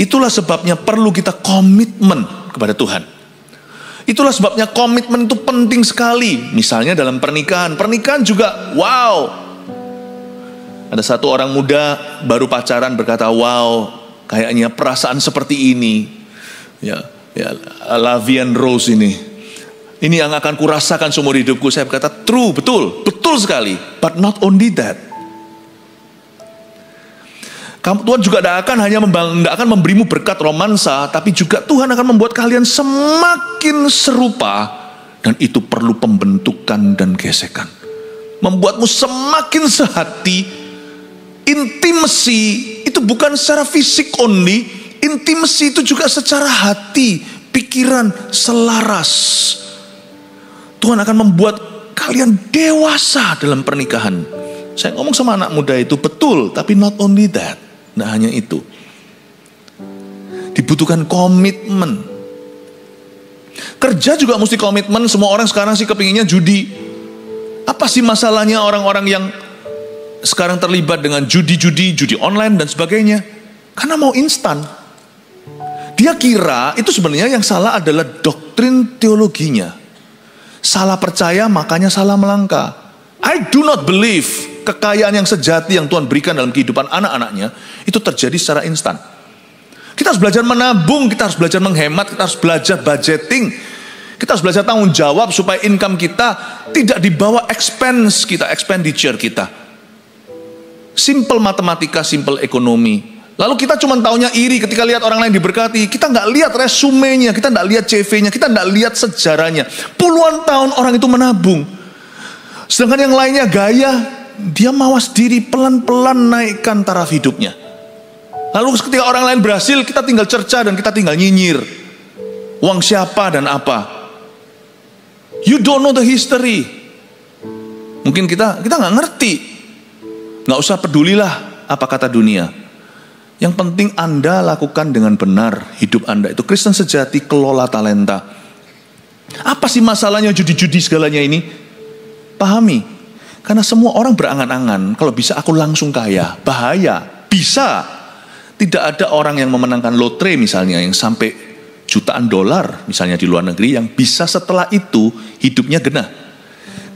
Itulah sebabnya perlu kita komitmen kepada Tuhan. Itulah sebabnya komitmen itu penting sekali. Misalnya dalam pernikahan. Pernikahan juga wow. Ada satu orang muda baru pacaran berkata, wow, kayaknya perasaan seperti ini. Ya, Lavian Rose ini. Ini yang akan kurasakan seumur hidupku. Saya berkata, true, betul sekali. But not only that. Tuhan juga tidak akan memberimu berkat romansa, tapi juga Tuhan akan membuat kalian semakin serupa, dan itu perlu pembentukan dan gesekan. Membuatmu semakin sehati. Intimacy itu bukan secara fisik only, intimacy itu juga secara hati, pikiran selaras. Tuhan akan membuat kalian dewasa dalam pernikahan. Saya ngomong sama anak muda itu betul, tapi not only that. Nah, hanya itu. Dibutuhkan komitmen. Kerja juga mesti komitmen. Semua orang sekarang sih kepinginnya judi. Apa sih masalahnya orang-orang yang sekarang terlibat dengan judi online dan sebagainya? Karena mau instan. Dia kira itu sebenarnya yang salah adalah doktrin teologinya. Salah percaya makanya salah melangkah. I do not believe kekayaan yang sejati yang Tuhan berikan dalam kehidupan anak-anaknya itu terjadi secara instan. Kita harus belajar menabung, kita harus belajar menghemat, kita harus belajar budgeting, kita harus belajar tanggung jawab supaya income kita tidak dibawa expenditure kita. Simple matematika, simple ekonomi. Lalu kita cuma taunya iri ketika lihat orang lain diberkati. Kita nggak lihat resumenya, kita nggak lihat CV-nya, kita nggak lihat sejarahnya. Puluhan tahun orang itu menabung. Sedangkan yang lainnya gaya, dia mawas diri, pelan-pelan naikkan taraf hidupnya. Lalu ketika orang lain berhasil, kita tinggal cerca dan kita tinggal nyinyir. Uang siapa dan apa? You don't know the history. Mungkin kita nggak ngerti. Nggak usah pedulilah apa kata dunia. Yang penting Anda lakukan dengan benar hidup Anda. Itu Kristen sejati, kelola talenta. Apa sih masalahnya judi-judi segalanya ini? Pahami. Karena semua orang berangan-angan, kalau bisa aku langsung kaya. Bahaya. Bisa. Tidak ada orang yang memenangkan lotre misalnya, yang sampai jutaan dolar misalnya di luar negeri yang bisa setelah itu hidupnya genah.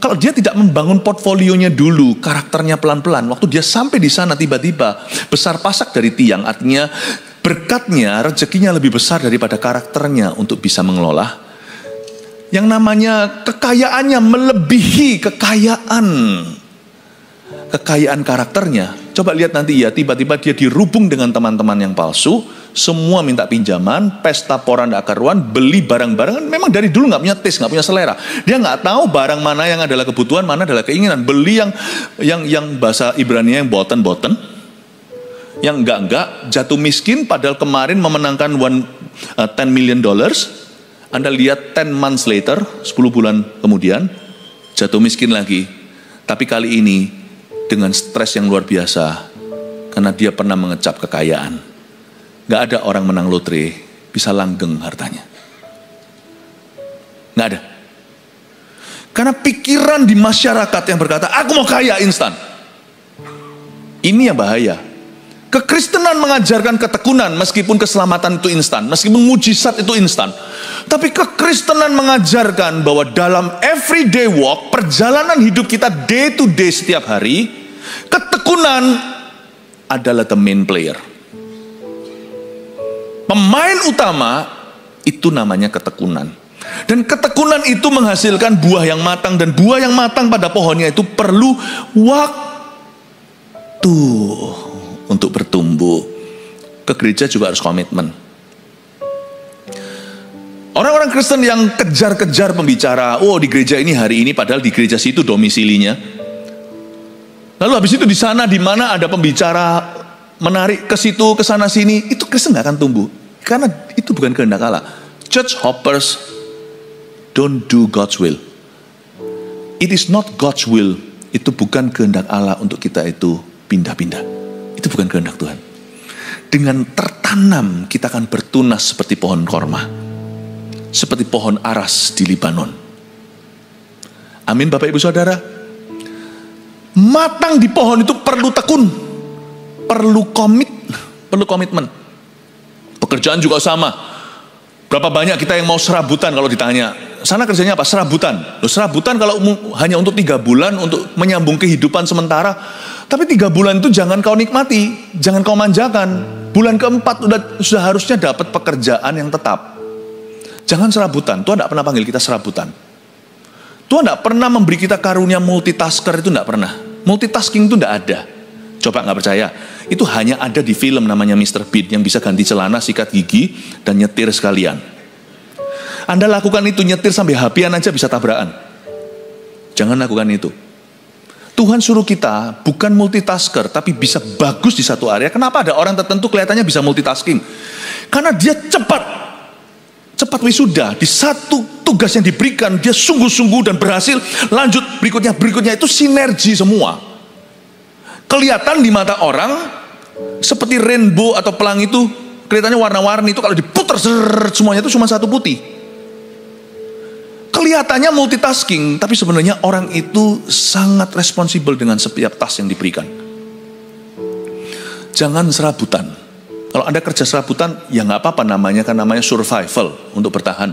Kalau dia tidak membangun portfolionya dulu, karakternya pelan-pelan, waktu dia sampai di sana tiba-tiba besar pasak dari tiang, artinya berkatnya, rezekinya lebih besar daripada karakternya untuk bisa mengelola. Yang namanya kekayaannya melebihi kekayaan karakternya. Coba lihat nanti ya, tiba-tiba dia dirubung dengan teman-teman yang palsu, semua minta pinjaman, pesta poranda karuan, beli barang-barang. Memang dari dulu nggak punya taste, nggak punya selera. Dia nggak tahu barang mana yang adalah kebutuhan, mana adalah keinginan. Beli yang bahasa Ibrani yang boten, yang enggak, jatuh miskin. Padahal kemarin memenangkan $10 million. Anda lihat 10 months later, 10 bulan kemudian, jatuh miskin lagi. Tapi kali ini dengan stres yang luar biasa, karena dia pernah mengecap kekayaan. Gak ada orang menang lotre bisa langgeng hartanya. Gak ada. Karena pikiran di masyarakat yang berkata, aku mau kaya instan. Ini yang bahaya. Kekristenan mengajarkan ketekunan meskipun keselamatan itu instan, meskipun mujizat itu instan. Tapi kekristenan mengajarkan bahwa dalam everyday walk, perjalanan hidup kita day to day setiap hari, ketekunan adalah the main player. Pemain utama itu namanya ketekunan. Dan ketekunan itu menghasilkan buah yang matang, dan buah yang matang pada pohonnya itu perlu waktu untuk bertumbuh. Ke gereja juga harus komitmen. Orang-orang Kristen yang kejar-kejar pembicara, oh di gereja ini hari ini, padahal di gereja situ domisilinya. Lalu habis itu di sana di mana ada pembicara menarik ke situ ke sana sini, itu Kristen nggak akan tumbuh. Karena itu bukan kehendak Allah. Church hoppers don't do God's will. It is not God's will. Itu bukan kehendak Allah untuk kita itu pindah-pindah. Itu bukan kehendak Tuhan. Dengan tertanam kita akan bertunas seperti pohon korma, seperti pohon aras di Libanon. Amin Bapak Ibu Saudara. Matang di pohon itu perlu tekun, perlu komitmen. Pekerjaan juga sama. Berapa banyak kita yang mau serabutan kalau ditanya, sana kerjanya apa? Serabutan. Loh, serabutan kalau hanya untuk 3 bulan untuk menyambung kehidupan sementara. Tapi 3 bulan itu jangan kau nikmati, jangan kau manjakan. Bulan keempat sudah harusnya dapat pekerjaan yang tetap. Jangan serabutan. Tuhan tidak pernah panggil kita serabutan. Tuhan tidak pernah memberi kita karunia multitasker, itu tidak pernah. Multitasking itu tidak ada. Coba nggak percaya? Itu hanya ada di film namanya Mr. Beat yang bisa ganti celana, sikat gigi, dan nyetir sekalian. Anda lakukan itu, nyetir sampai hapian aja bisa tabrakan. Jangan lakukan itu. Tuhan suruh kita bukan multitasker, tapi bisa bagus di satu area. Kenapa ada orang tertentu kelihatannya bisa multitasking? Karena dia cepat wisuda di satu tugas yang diberikan, dia sungguh-sungguh dan berhasil. Lanjut berikutnya itu sinergi semua. Kelihatan di mata orang seperti rainbow atau pelangi itu kelihatannya warna-warni, itu kalau diputar semuanya itu cuma satu putih. Kelihatannya multitasking, tapi sebenarnya orang itu sangat responsibel dengan setiap task yang diberikan. Jangan serabutan. Kalau Anda kerja serabutan, ya nggak apa-apa namanya, kan namanya survival untuk bertahan.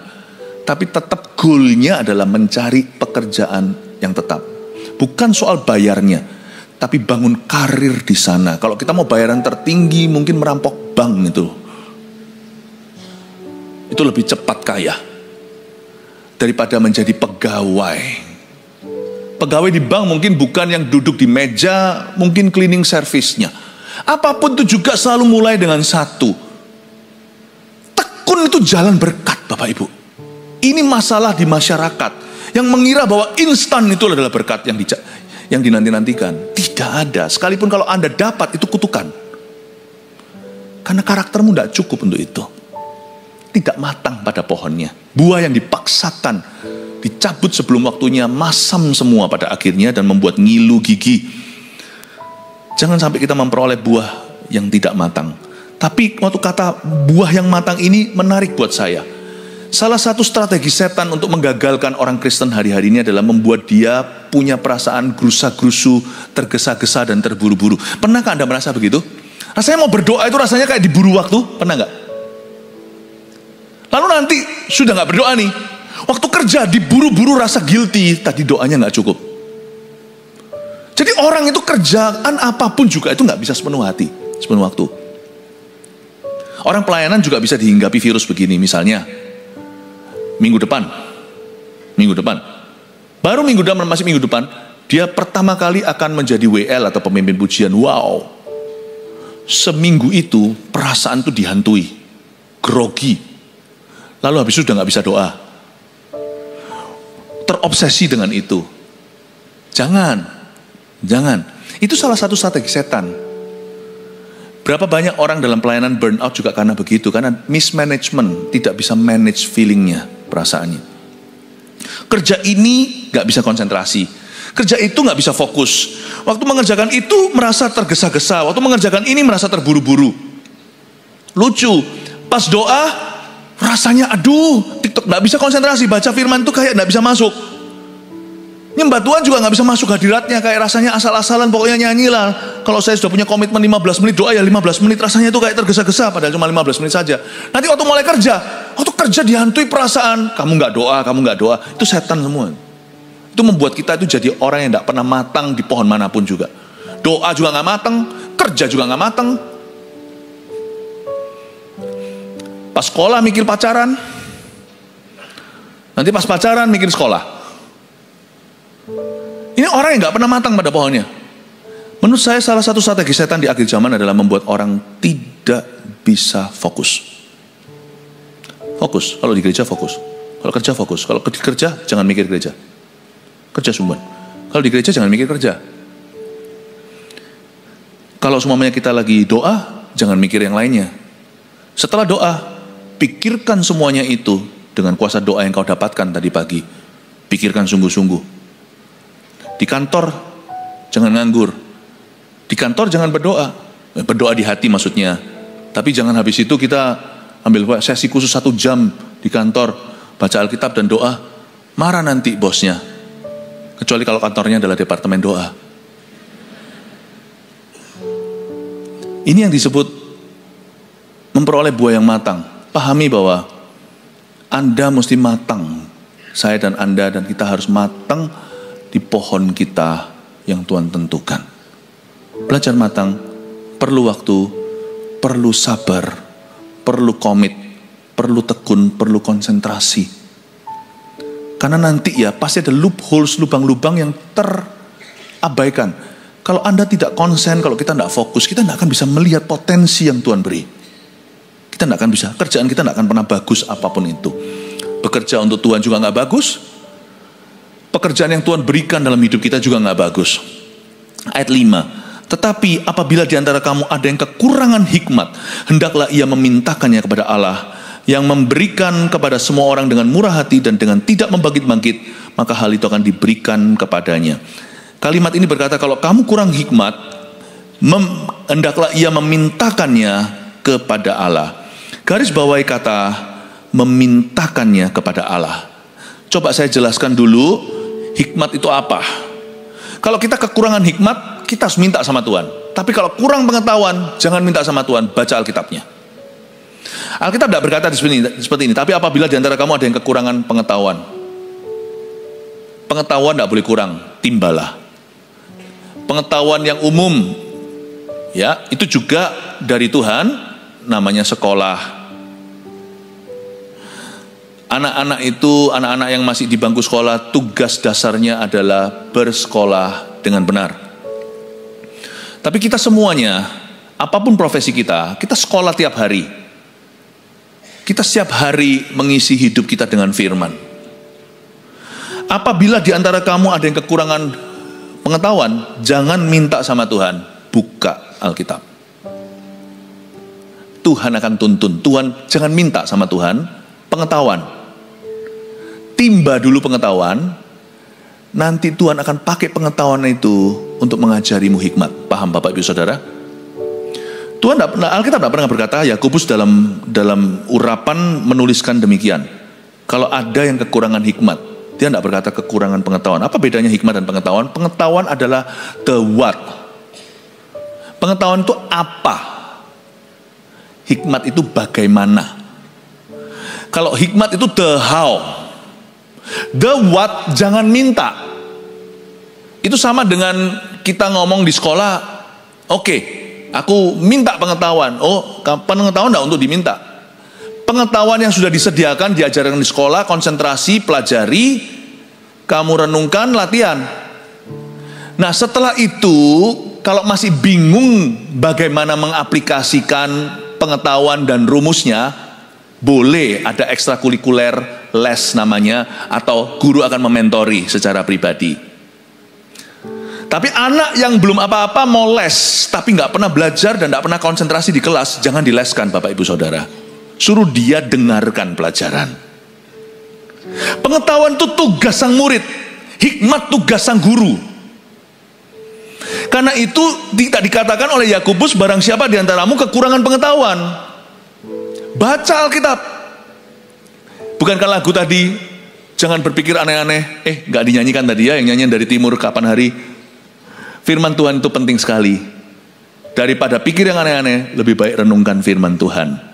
Tapi tetap goalnya adalah mencari pekerjaan yang tetap. Bukan soal bayarnya, tapi bangun karir di sana. Kalau kita mau bayaran tertinggi, mungkin merampok bank itu lebih cepat kaya daripada menjadi pegawai. Pegawai di bank mungkin bukan yang duduk di meja, mungkin cleaning service-nya. Apapun itu juga selalu mulai dengan satu. Tekun itu jalan berkat, Bapak Ibu. Ini masalah di masyarakat yang mengira bahwa instan itu adalah berkat yang dinanti-nantikan. Tidak ada. Sekalipun kalau Anda dapat, itu kutukan. Karena karaktermu tidak cukup untuk itu. Tidak matang pada pohonnya. Buah yang dipaksakan, dicabut sebelum waktunya, masam semua pada akhirnya dan membuat ngilu gigi. Jangan sampai kita memperoleh buah yang tidak matang. Tapi waktu kata buah yang matang ini menarik buat saya. Salah satu strategi setan untuk menggagalkan orang Kristen hari-hari ini adalah membuat dia punya perasaan gerusa-gerusu, tergesa-gesa dan terburu-buru. Pernahkah Anda merasa begitu? Rasanya mau berdoa itu rasanya kayak diburu waktu, pernah nggak? Lalu nanti sudah nggak berdoa nih, waktu kerja diburu-buru rasa guilty, tadi doanya nggak cukup. Jadi orang itu kerjaan apapun juga itu nggak bisa sepenuh hati, sepenuh waktu. Orang pelayanan juga bisa dihinggapi virus begini, misalnya minggu depan, baru minggu depan, masih minggu depan, dia pertama kali akan menjadi WL atau pemimpin pujian. Wow, seminggu itu perasaan tuh dihantui, grogi, lalu habis itu udah nggak bisa doa, terobsesi dengan itu. Jangan, itu salah satu strategi setan. Berapa banyak orang dalam pelayanan burnout juga karena begitu, karena mismanagement, tidak bisa manage feelingnya, perasaannya. Kerja ini nggak bisa konsentrasi, kerja itu nggak bisa fokus. Waktu mengerjakan itu merasa tergesa-gesa, waktu mengerjakan ini merasa terburu-buru. Lucu, pas doa rasanya aduh, TikTok nggak bisa konsentrasi, baca firman itu kayak nggak bisa masuk. Nyembah Tuhan juga nggak bisa masuk hadiratnya, kayak rasanya asal-asalan, pokoknya nyanyilah. Kalau saya sudah punya komitmen 15 menit doa ya 15 menit, rasanya itu kayak tergesa-gesa, padahal cuma 15 menit saja. Nanti waktu mulai kerja dihantui perasaan, kamu nggak doa, itu setan semua. Itu membuat kita itu jadi orang yang tidak pernah matang di pohon manapun juga. Doa juga nggak matang, kerja juga nggak matang. Pas sekolah mikir pacaran, nanti pas pacaran mikir sekolah. Ini orang yang nggak pernah matang pada pohonnya. Menurut saya salah satu strategi setan di akhir zaman adalah membuat orang tidak bisa fokus. Fokus, kalau di gereja fokus, kalau kerja fokus, kalau kerja jangan mikir gereja. Kerja sumban. Kalau di gereja jangan mikir kerja. Kalau semuanya kita lagi doa, jangan mikir yang lainnya. Setelah doa, pikirkan semuanya itu dengan kuasa doa yang kau dapatkan tadi pagi. Pikirkan sungguh-sungguh. Di kantor jangan nganggur. Di kantor jangan berdoa. Berdoa di hati maksudnya. Tapi jangan habis itu kita ambil sesi khusus 1 jam di kantor, baca Alkitab dan doa. Marah nanti bosnya. Kecuali kalau kantornya adalah departemen doa. Ini yang disebut memperoleh buah yang matang. Pahami bahwa Anda mesti matang. Saya dan Anda dan kita harus matang di pohon kita yang Tuhan tentukan. Belajar matang perlu waktu, perlu sabar, perlu komit, perlu tekun, perlu konsentrasi. Karena nanti ya pasti ada loopholes, lubang-lubang yang terabaikan. Kalau Anda tidak konsen, kalau kita tidak fokus, kita tidak akan bisa melihat potensi yang Tuhan beri. Kita tidak akan bisa, kerjaan kita tidak akan pernah bagus apapun itu. Bekerja untuk Tuhan juga nggak bagus. Pekerjaan yang Tuhan berikan dalam hidup kita juga nggak bagus. Ayat 5. Tetapi apabila di antara kamu ada yang kekurangan hikmat, hendaklah ia memintakannya kepada Allah, yang memberikan kepada semua orang dengan murah hati dan dengan tidak membangkit-bangkit, maka hal itu akan diberikan kepadanya. Kalimat ini berkata, kalau kamu kurang hikmat, hendaklah ia memintakannya kepada Allah. Garis bawahi kata memintakannya kepada Allah. Coba saya jelaskan dulu. Hikmat itu apa? Kalau kita kekurangan hikmat, kita harus minta sama Tuhan. Tapi kalau kurang pengetahuan, jangan minta sama Tuhan, baca Alkitabnya. Alkitab tidak berkata seperti ini. Tapi apabila di antara kamu ada yang kekurangan pengetahuan, pengetahuan tidak boleh kurang, timbalah. Pengetahuan yang umum, ya itu juga dari Tuhan, namanya sekolah. Anak-anak itu, anak-anak yang masih di bangku sekolah, tugas dasarnya adalah bersekolah dengan benar. Tapi kita semuanya, apapun profesi kita sekolah tiap hari. Kita setiap hari mengisi hidup kita dengan firman. Apabila di antara kamu ada yang kekurangan pengetahuan, jangan minta sama Tuhan, buka Alkitab. Tuhan akan tuntun. Tuhan, jangan minta sama Tuhan pengetahuan. Timba dulu pengetahuan, nanti Tuhan akan pakai pengetahuan itu untuk mengajarimu hikmat. Paham Bapak Ibu Saudara? Tuhan Alkitab tidak pernah berkata, Yakobus dalam urapan menuliskan demikian. Kalau ada yang kekurangan hikmat, dia tidak berkata kekurangan pengetahuan. Apa bedanya hikmat dan pengetahuan? Pengetahuan adalah the what. Pengetahuan itu apa? Hikmat itu bagaimana? Kalau hikmat itu the how. The what jangan minta. Itu sama dengan kita ngomong di sekolah, oke, aku minta pengetahuan. Oh, pengetahuan enggak untuk diminta. Pengetahuan yang sudah disediakan, diajarkan di sekolah, konsentrasi, pelajari, kamu renungkan, latihan. Nah, setelah itu, kalau masih bingung bagaimana mengaplikasikan pengetahuan dan rumusnya, boleh ada ekstrakurikuler les namanya, atau guru akan mementori secara pribadi. Tapi anak yang belum apa-apa mau les, tapi nggak pernah belajar dan nggak pernah konsentrasi di kelas, jangan dileskan Bapak Ibu Saudara. Suruh dia dengarkan pelajaran. Pengetahuan itu tugas sang murid, hikmat tugas sang guru. Karena itu tidak dikatakan oleh Yakobus, barang siapa di antaramu kekurangan pengetahuan, baca Alkitab. Bukankah lagu tadi, jangan berpikir aneh-aneh, gak dinyanyikan tadi ya, yang nyanyian dari timur kapan hari. Firman Tuhan itu penting sekali. Daripada pikir yang aneh-aneh, lebih baik renungkan firman Tuhan.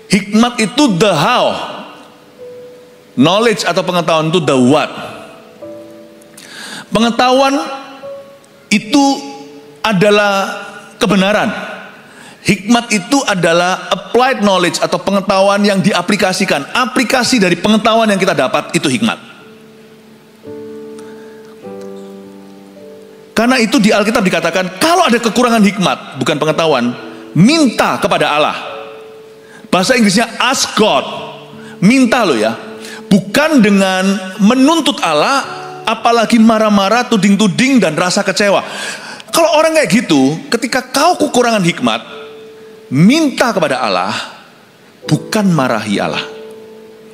Hikmat itu the how, knowledge atau pengetahuan itu the what. Pengetahuan itu adalah kebenaran. Hikmat itu adalah applied knowledge atau pengetahuan yang diaplikasikan. Aplikasi dari pengetahuan yang kita dapat itu hikmat. Karena itu di Alkitab dikatakan, kalau ada kekurangan hikmat, bukan pengetahuan, minta kepada Allah. Bahasa Inggrisnya ask God. Minta loh ya. Bukan dengan menuntut Allah, apalagi marah-marah, tuding-tuding, dan rasa kecewa. Kalau orang kayak gitu, ketika kau kekurangan hikmat, minta kepada Allah, bukan marahi Allah.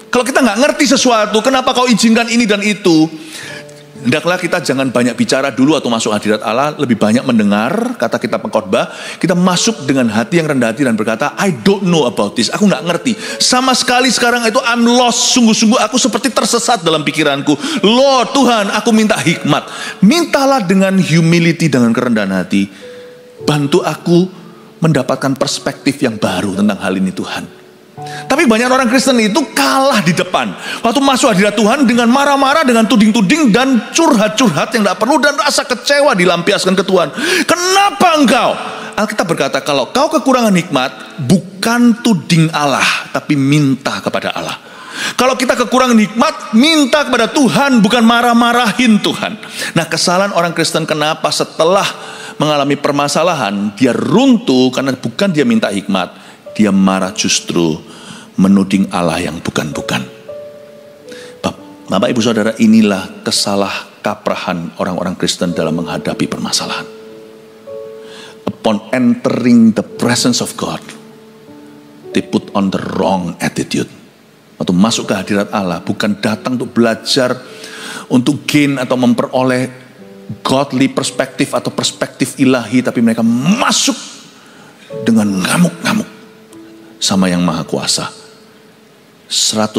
Kalau kita nggak ngerti sesuatu, kenapa kau izinkan ini dan itu, hendaklah kita jangan banyak bicara dulu atau masuk hadirat Allah, lebih banyak mendengar kata kita pengkhotbah. Kita masuk dengan hati yang rendah hati dan berkata, I don't know about this, aku nggak ngerti sama sekali sekarang itu, I'm lost, sungguh-sungguh aku seperti tersesat dalam pikiranku. Lord Tuhan, aku minta hikmat. Mintalah dengan humility, dengan kerendahan hati. Bantu aku mendapatkan perspektif yang baru tentang hal ini Tuhan. Tapi banyak orang Kristen itu kalah di depan. Waktu masuk hadirat Tuhan dengan marah-marah, dengan tuding-tuding dan curhat-curhat yang tidak perlu, dan rasa kecewa dilampiaskan ke Tuhan. Kenapa engkau? Alkitab berkata, kalau kau kekurangan hikmat, bukan tuding Allah, tapi minta kepada Allah. Kalau kita kekurangan hikmat, minta kepada Tuhan, bukan marah-marahin Tuhan. Nah, kesalahan orang Kristen kenapa setelah mengalami permasalahan, dia runtuh karena bukan dia minta hikmat, dia marah, justru menuding Allah yang bukan-bukan. Bapak Ibu Saudara, inilah kesalah kaprahan orang-orang Kristen dalam menghadapi permasalahan. Upon entering the presence of God, they put on the wrong attitude. Waktu masuk ke hadirat Allah, bukan datang untuk belajar, untuk gain atau memperoleh godly perspektif atau perspektif ilahi, tapi mereka masuk dengan ngamuk-ngamuk sama yang maha kuasa. 100%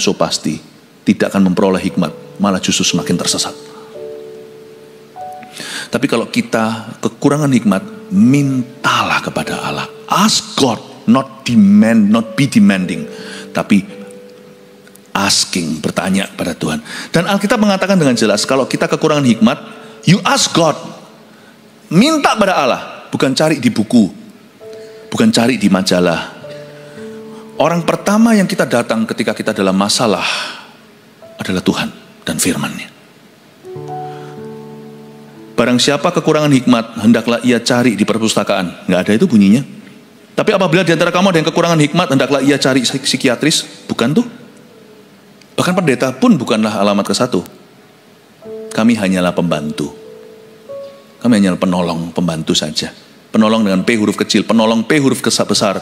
so pasti tidak akan memperoleh hikmat, malah justru semakin tersesat. Tapi kalau kita kekurangan hikmat, mintalah kepada Allah. Ask God, not demand, not be demanding, tapi asking, bertanya pada Tuhan. Dan Alkitab mengatakan dengan jelas, kalau kita kekurangan hikmat, you ask God, minta pada Allah, bukan cari di buku, bukan cari di majalah. Orang pertama yang kita datang ketika kita dalam masalah adalah Tuhan dan firman-Nya. Barang siapa kekurangan hikmat, hendaklah ia cari di perpustakaan. Nggak ada itu bunyinya. Tapi apabila di antara kamu ada yang kekurangan hikmat, hendaklah ia cari psikiatris. Bukan tuh. Bahkan pendeta pun bukanlah alamat ke satu. Kami hanyalah pembantu. Kami hanyalah penolong, pembantu saja. Penolong dengan P huruf kecil, penolong P huruf besar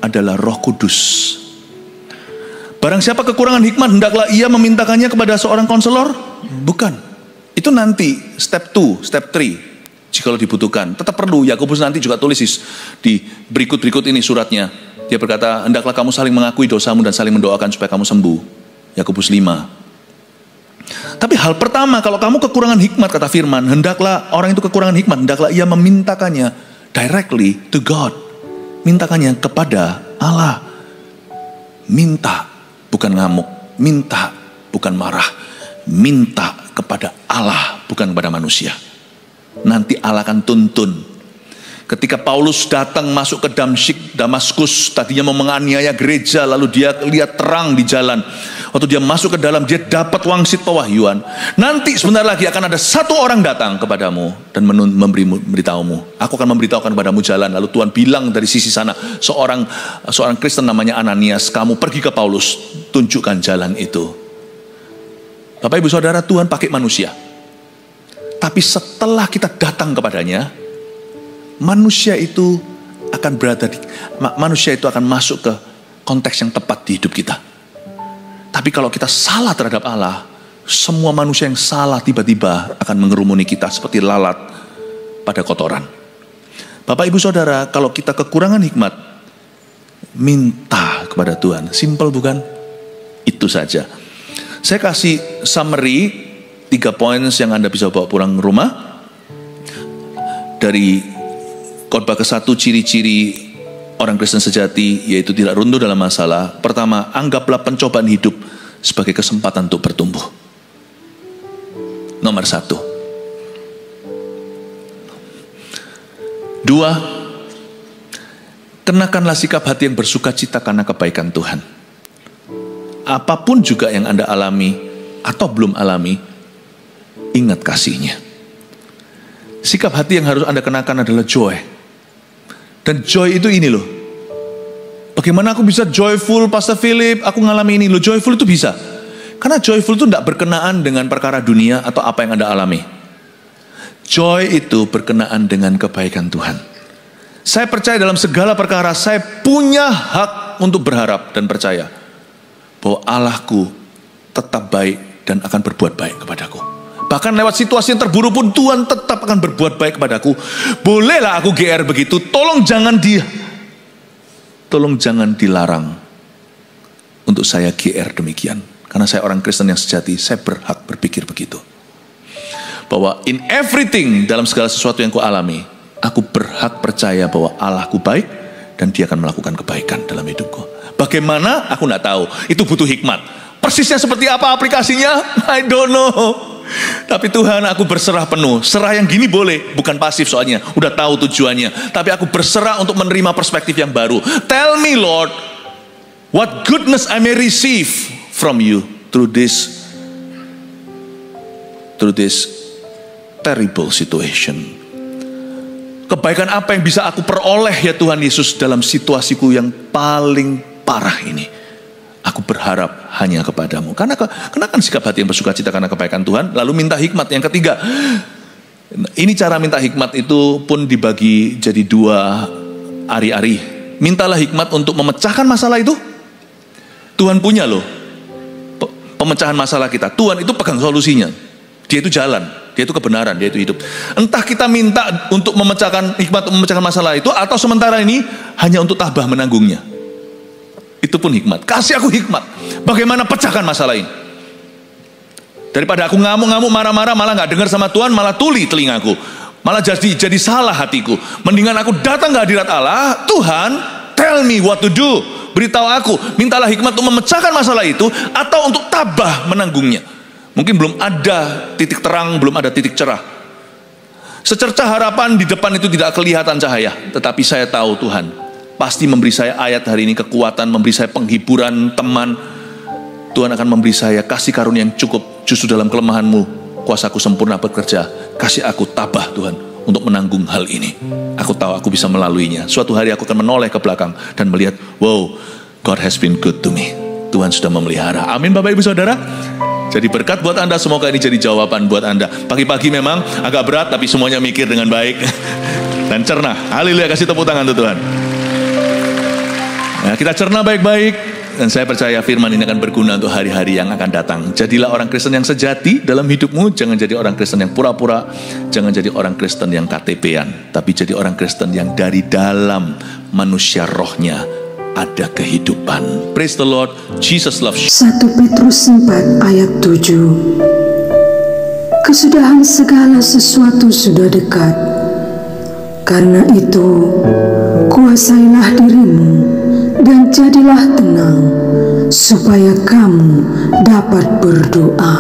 adalah Roh Kudus. Barang siapa kekurangan hikmat, hendaklah ia memintakannya kepada seorang konselor. Bukan. Itu nanti step 2, step 3. Jikalau dibutuhkan. Tetap perlu. Yakobus nanti juga tulis di berikut ini suratnya. Dia berkata, hendaklah kamu saling mengakui dosamu dan saling mendoakan supaya kamu sembuh. Yakobus 5. Tapi hal pertama, kalau kamu kekurangan hikmat, kata firman, hendaklah orang itu kekurangan hikmat, hendaklah ia memintakannya directly to God. Mintakannya kepada Allah. Minta bukan ngamuk. Minta, bukan marah. Minta kepada Allah, bukan kepada manusia. Nanti Allah akan tuntun. Ketika Paulus datang masuk ke Damaskus, tadinya mau menganiaya gereja, lalu dia lihat terang di jalan. Waktu dia masuk ke dalam, dia dapat wangsit pewahyuan. Nanti sebentar lagi akan ada satu orang datang kepadamu dan memberitahumu. Aku akan memberitahukan kepadamu jalan. Lalu Tuhan bilang dari sisi sana, seorang Kristen namanya Ananias, kamu pergi ke Paulus, tunjukkan jalan itu. Bapak Ibu Saudara, Tuhan pakai manusia. Tapi setelah kita datang kepadanya, manusia itu akan masuk ke konteks yang tepat di hidup kita. Tapi kalau kita salah terhadap Allah, semua manusia yang salah tiba-tiba akan mengerumuni kita seperti lalat pada kotoran. Bapak Ibu Saudara, kalau kita kekurangan hikmat, minta kepada Tuhan. Simple bukan? Itu saja. Saya kasih summary 3 poin yang Anda bisa bawa pulang rumah. Dari khotbah ke-1, ciri-ciri orang Kristen sejati, yaitu tidak runtuh dalam masalah. Pertama, anggaplah pencobaan hidup sebagai kesempatan untuk bertumbuh. Nomor 1. 2, kenakanlah sikap hati yang bersuka cita karena kebaikan Tuhan. Apapun juga yang Anda alami atau belum alami, ingat kasihnya. Sikap hati yang harus Anda kenakan adalah joy. Dan joy itu ini loh. Bagaimana aku bisa joyful, Pastor Philip? Aku ngalami ini loh. Joyful itu bisa. Karena joyful itu tidak berkenaan dengan perkara dunia atau apa yang Anda alami. Joy itu berkenaan dengan kebaikan Tuhan. Saya percaya dalam segala perkara, saya punya hak untuk berharap dan percaya bahwa Allahku tetap baik dan akan berbuat baik kepadaku. Bahkan lewat situasi yang terburuk pun Tuhan tetap akan berbuat baik kepadaku. Bolehlah aku GR begitu. Tolong jangan dilarang untuk saya GR demikian. Karena saya orang Kristen yang sejati, saya berhak berpikir begitu. Bahwa in everything, dalam segala sesuatu yang ku alami, aku berhak percaya bahwa Allahku baik dan Dia akan melakukan kebaikan dalam hidupku. Bagaimana? Aku tidak tahu. Itu butuh hikmat. Persisnya seperti apa aplikasinya? I don't know. Tapi Tuhan, aku berserah penuh. Serah yang gini boleh, bukan pasif soalnya, udah tahu tujuannya. Tapi aku berserah untuk menerima perspektif yang baru. Tell me Lord, what goodness I may receive from you through this terrible situation. Kebaikan apa yang bisa aku peroleh ya Tuhan Yesus dalam situasiku yang paling parah ini. Aku berharap hanya kepadamu. Karena kenakan sikap hati yang bersuka cita karena kebaikan Tuhan. Lalu minta hikmat. Yang ketiga, ini cara minta hikmat itu pun dibagi jadi 2 ari-ari. Mintalah hikmat untuk memecahkan masalah itu. Tuhan punya loh pemecahan masalah kita. Tuhan itu pegang solusinya. Dia itu jalan, Dia itu kebenaran, Dia itu hidup. Entah kita minta untuk memecahkan hikmat, untuk memecahkan masalah itu, atau sementara ini hanya untuk tabah menanggungnya. Itu pun hikmat. Kasih aku hikmat. Bagaimana pecahkan masalah ini? Daripada aku ngamuk-ngamuk, marah-marah, malah gak dengar sama Tuhan, malah tuli telingaku. Malah jadi salah hatiku. Mendingan aku datang ke hadirat Allah. Tuhan, tell me what to do. Beritahu aku. Mintalah hikmat untuk memecahkan masalah itu, atau untuk tabah menanggungnya. Mungkin belum ada titik terang, belum ada titik cerah. Secercah harapan di depan itu tidak kelihatan cahaya. Tetapi saya tahu Tuhan pasti memberi saya ayat hari ini, kekuatan, memberi saya penghiburan, teman. Tuhan akan memberi saya kasih karunia yang cukup. Justru dalam kelemahanmu, kuasaku sempurna bekerja. Kasih aku tabah Tuhan untuk menanggung hal ini. Aku tahu aku bisa melaluinya. Suatu hari aku akan menoleh ke belakang dan melihat, wow, God has been good to me. Tuhan sudah memelihara. Amin Bapak Ibu Saudara. Jadi berkat buat Anda, semoga ini jadi jawaban buat Anda. Pagi-pagi memang agak berat, tapi semuanya mikir dengan baik dan cerna. Haleluya, kasih tepuk tangan untuk Tuhan. Nah, kita cerna baik-baik, dan saya percaya firman ini akan berguna untuk hari-hari yang akan datang. Jadilah orang Kristen yang sejati dalam hidupmu. Jangan jadi orang Kristen yang pura-pura. Jangan jadi orang Kristen yang KTP-an. Tapi jadi orang Kristen yang dari dalam manusia rohnya ada kehidupan. Praise the Lord. Jesus loves you. 1 Petrus 4 ayat 7. Kesudahan segala sesuatu sudah dekat. Karena itu, kuasailah dirimu dan jadilah tenang, supaya kamu dapat berdoa.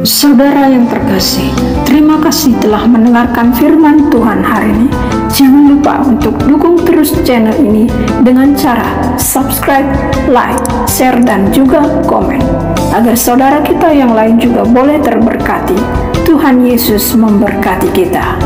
Saudara yang terkasih, terima kasih telah mendengarkan firman Tuhan hari ini. Jangan lupa untuk dukung terus channel ini dengan cara subscribe, like, share, dan juga komen, agar saudara kita yang lain juga boleh terberkati. Tuhan Yesus memberkati kita.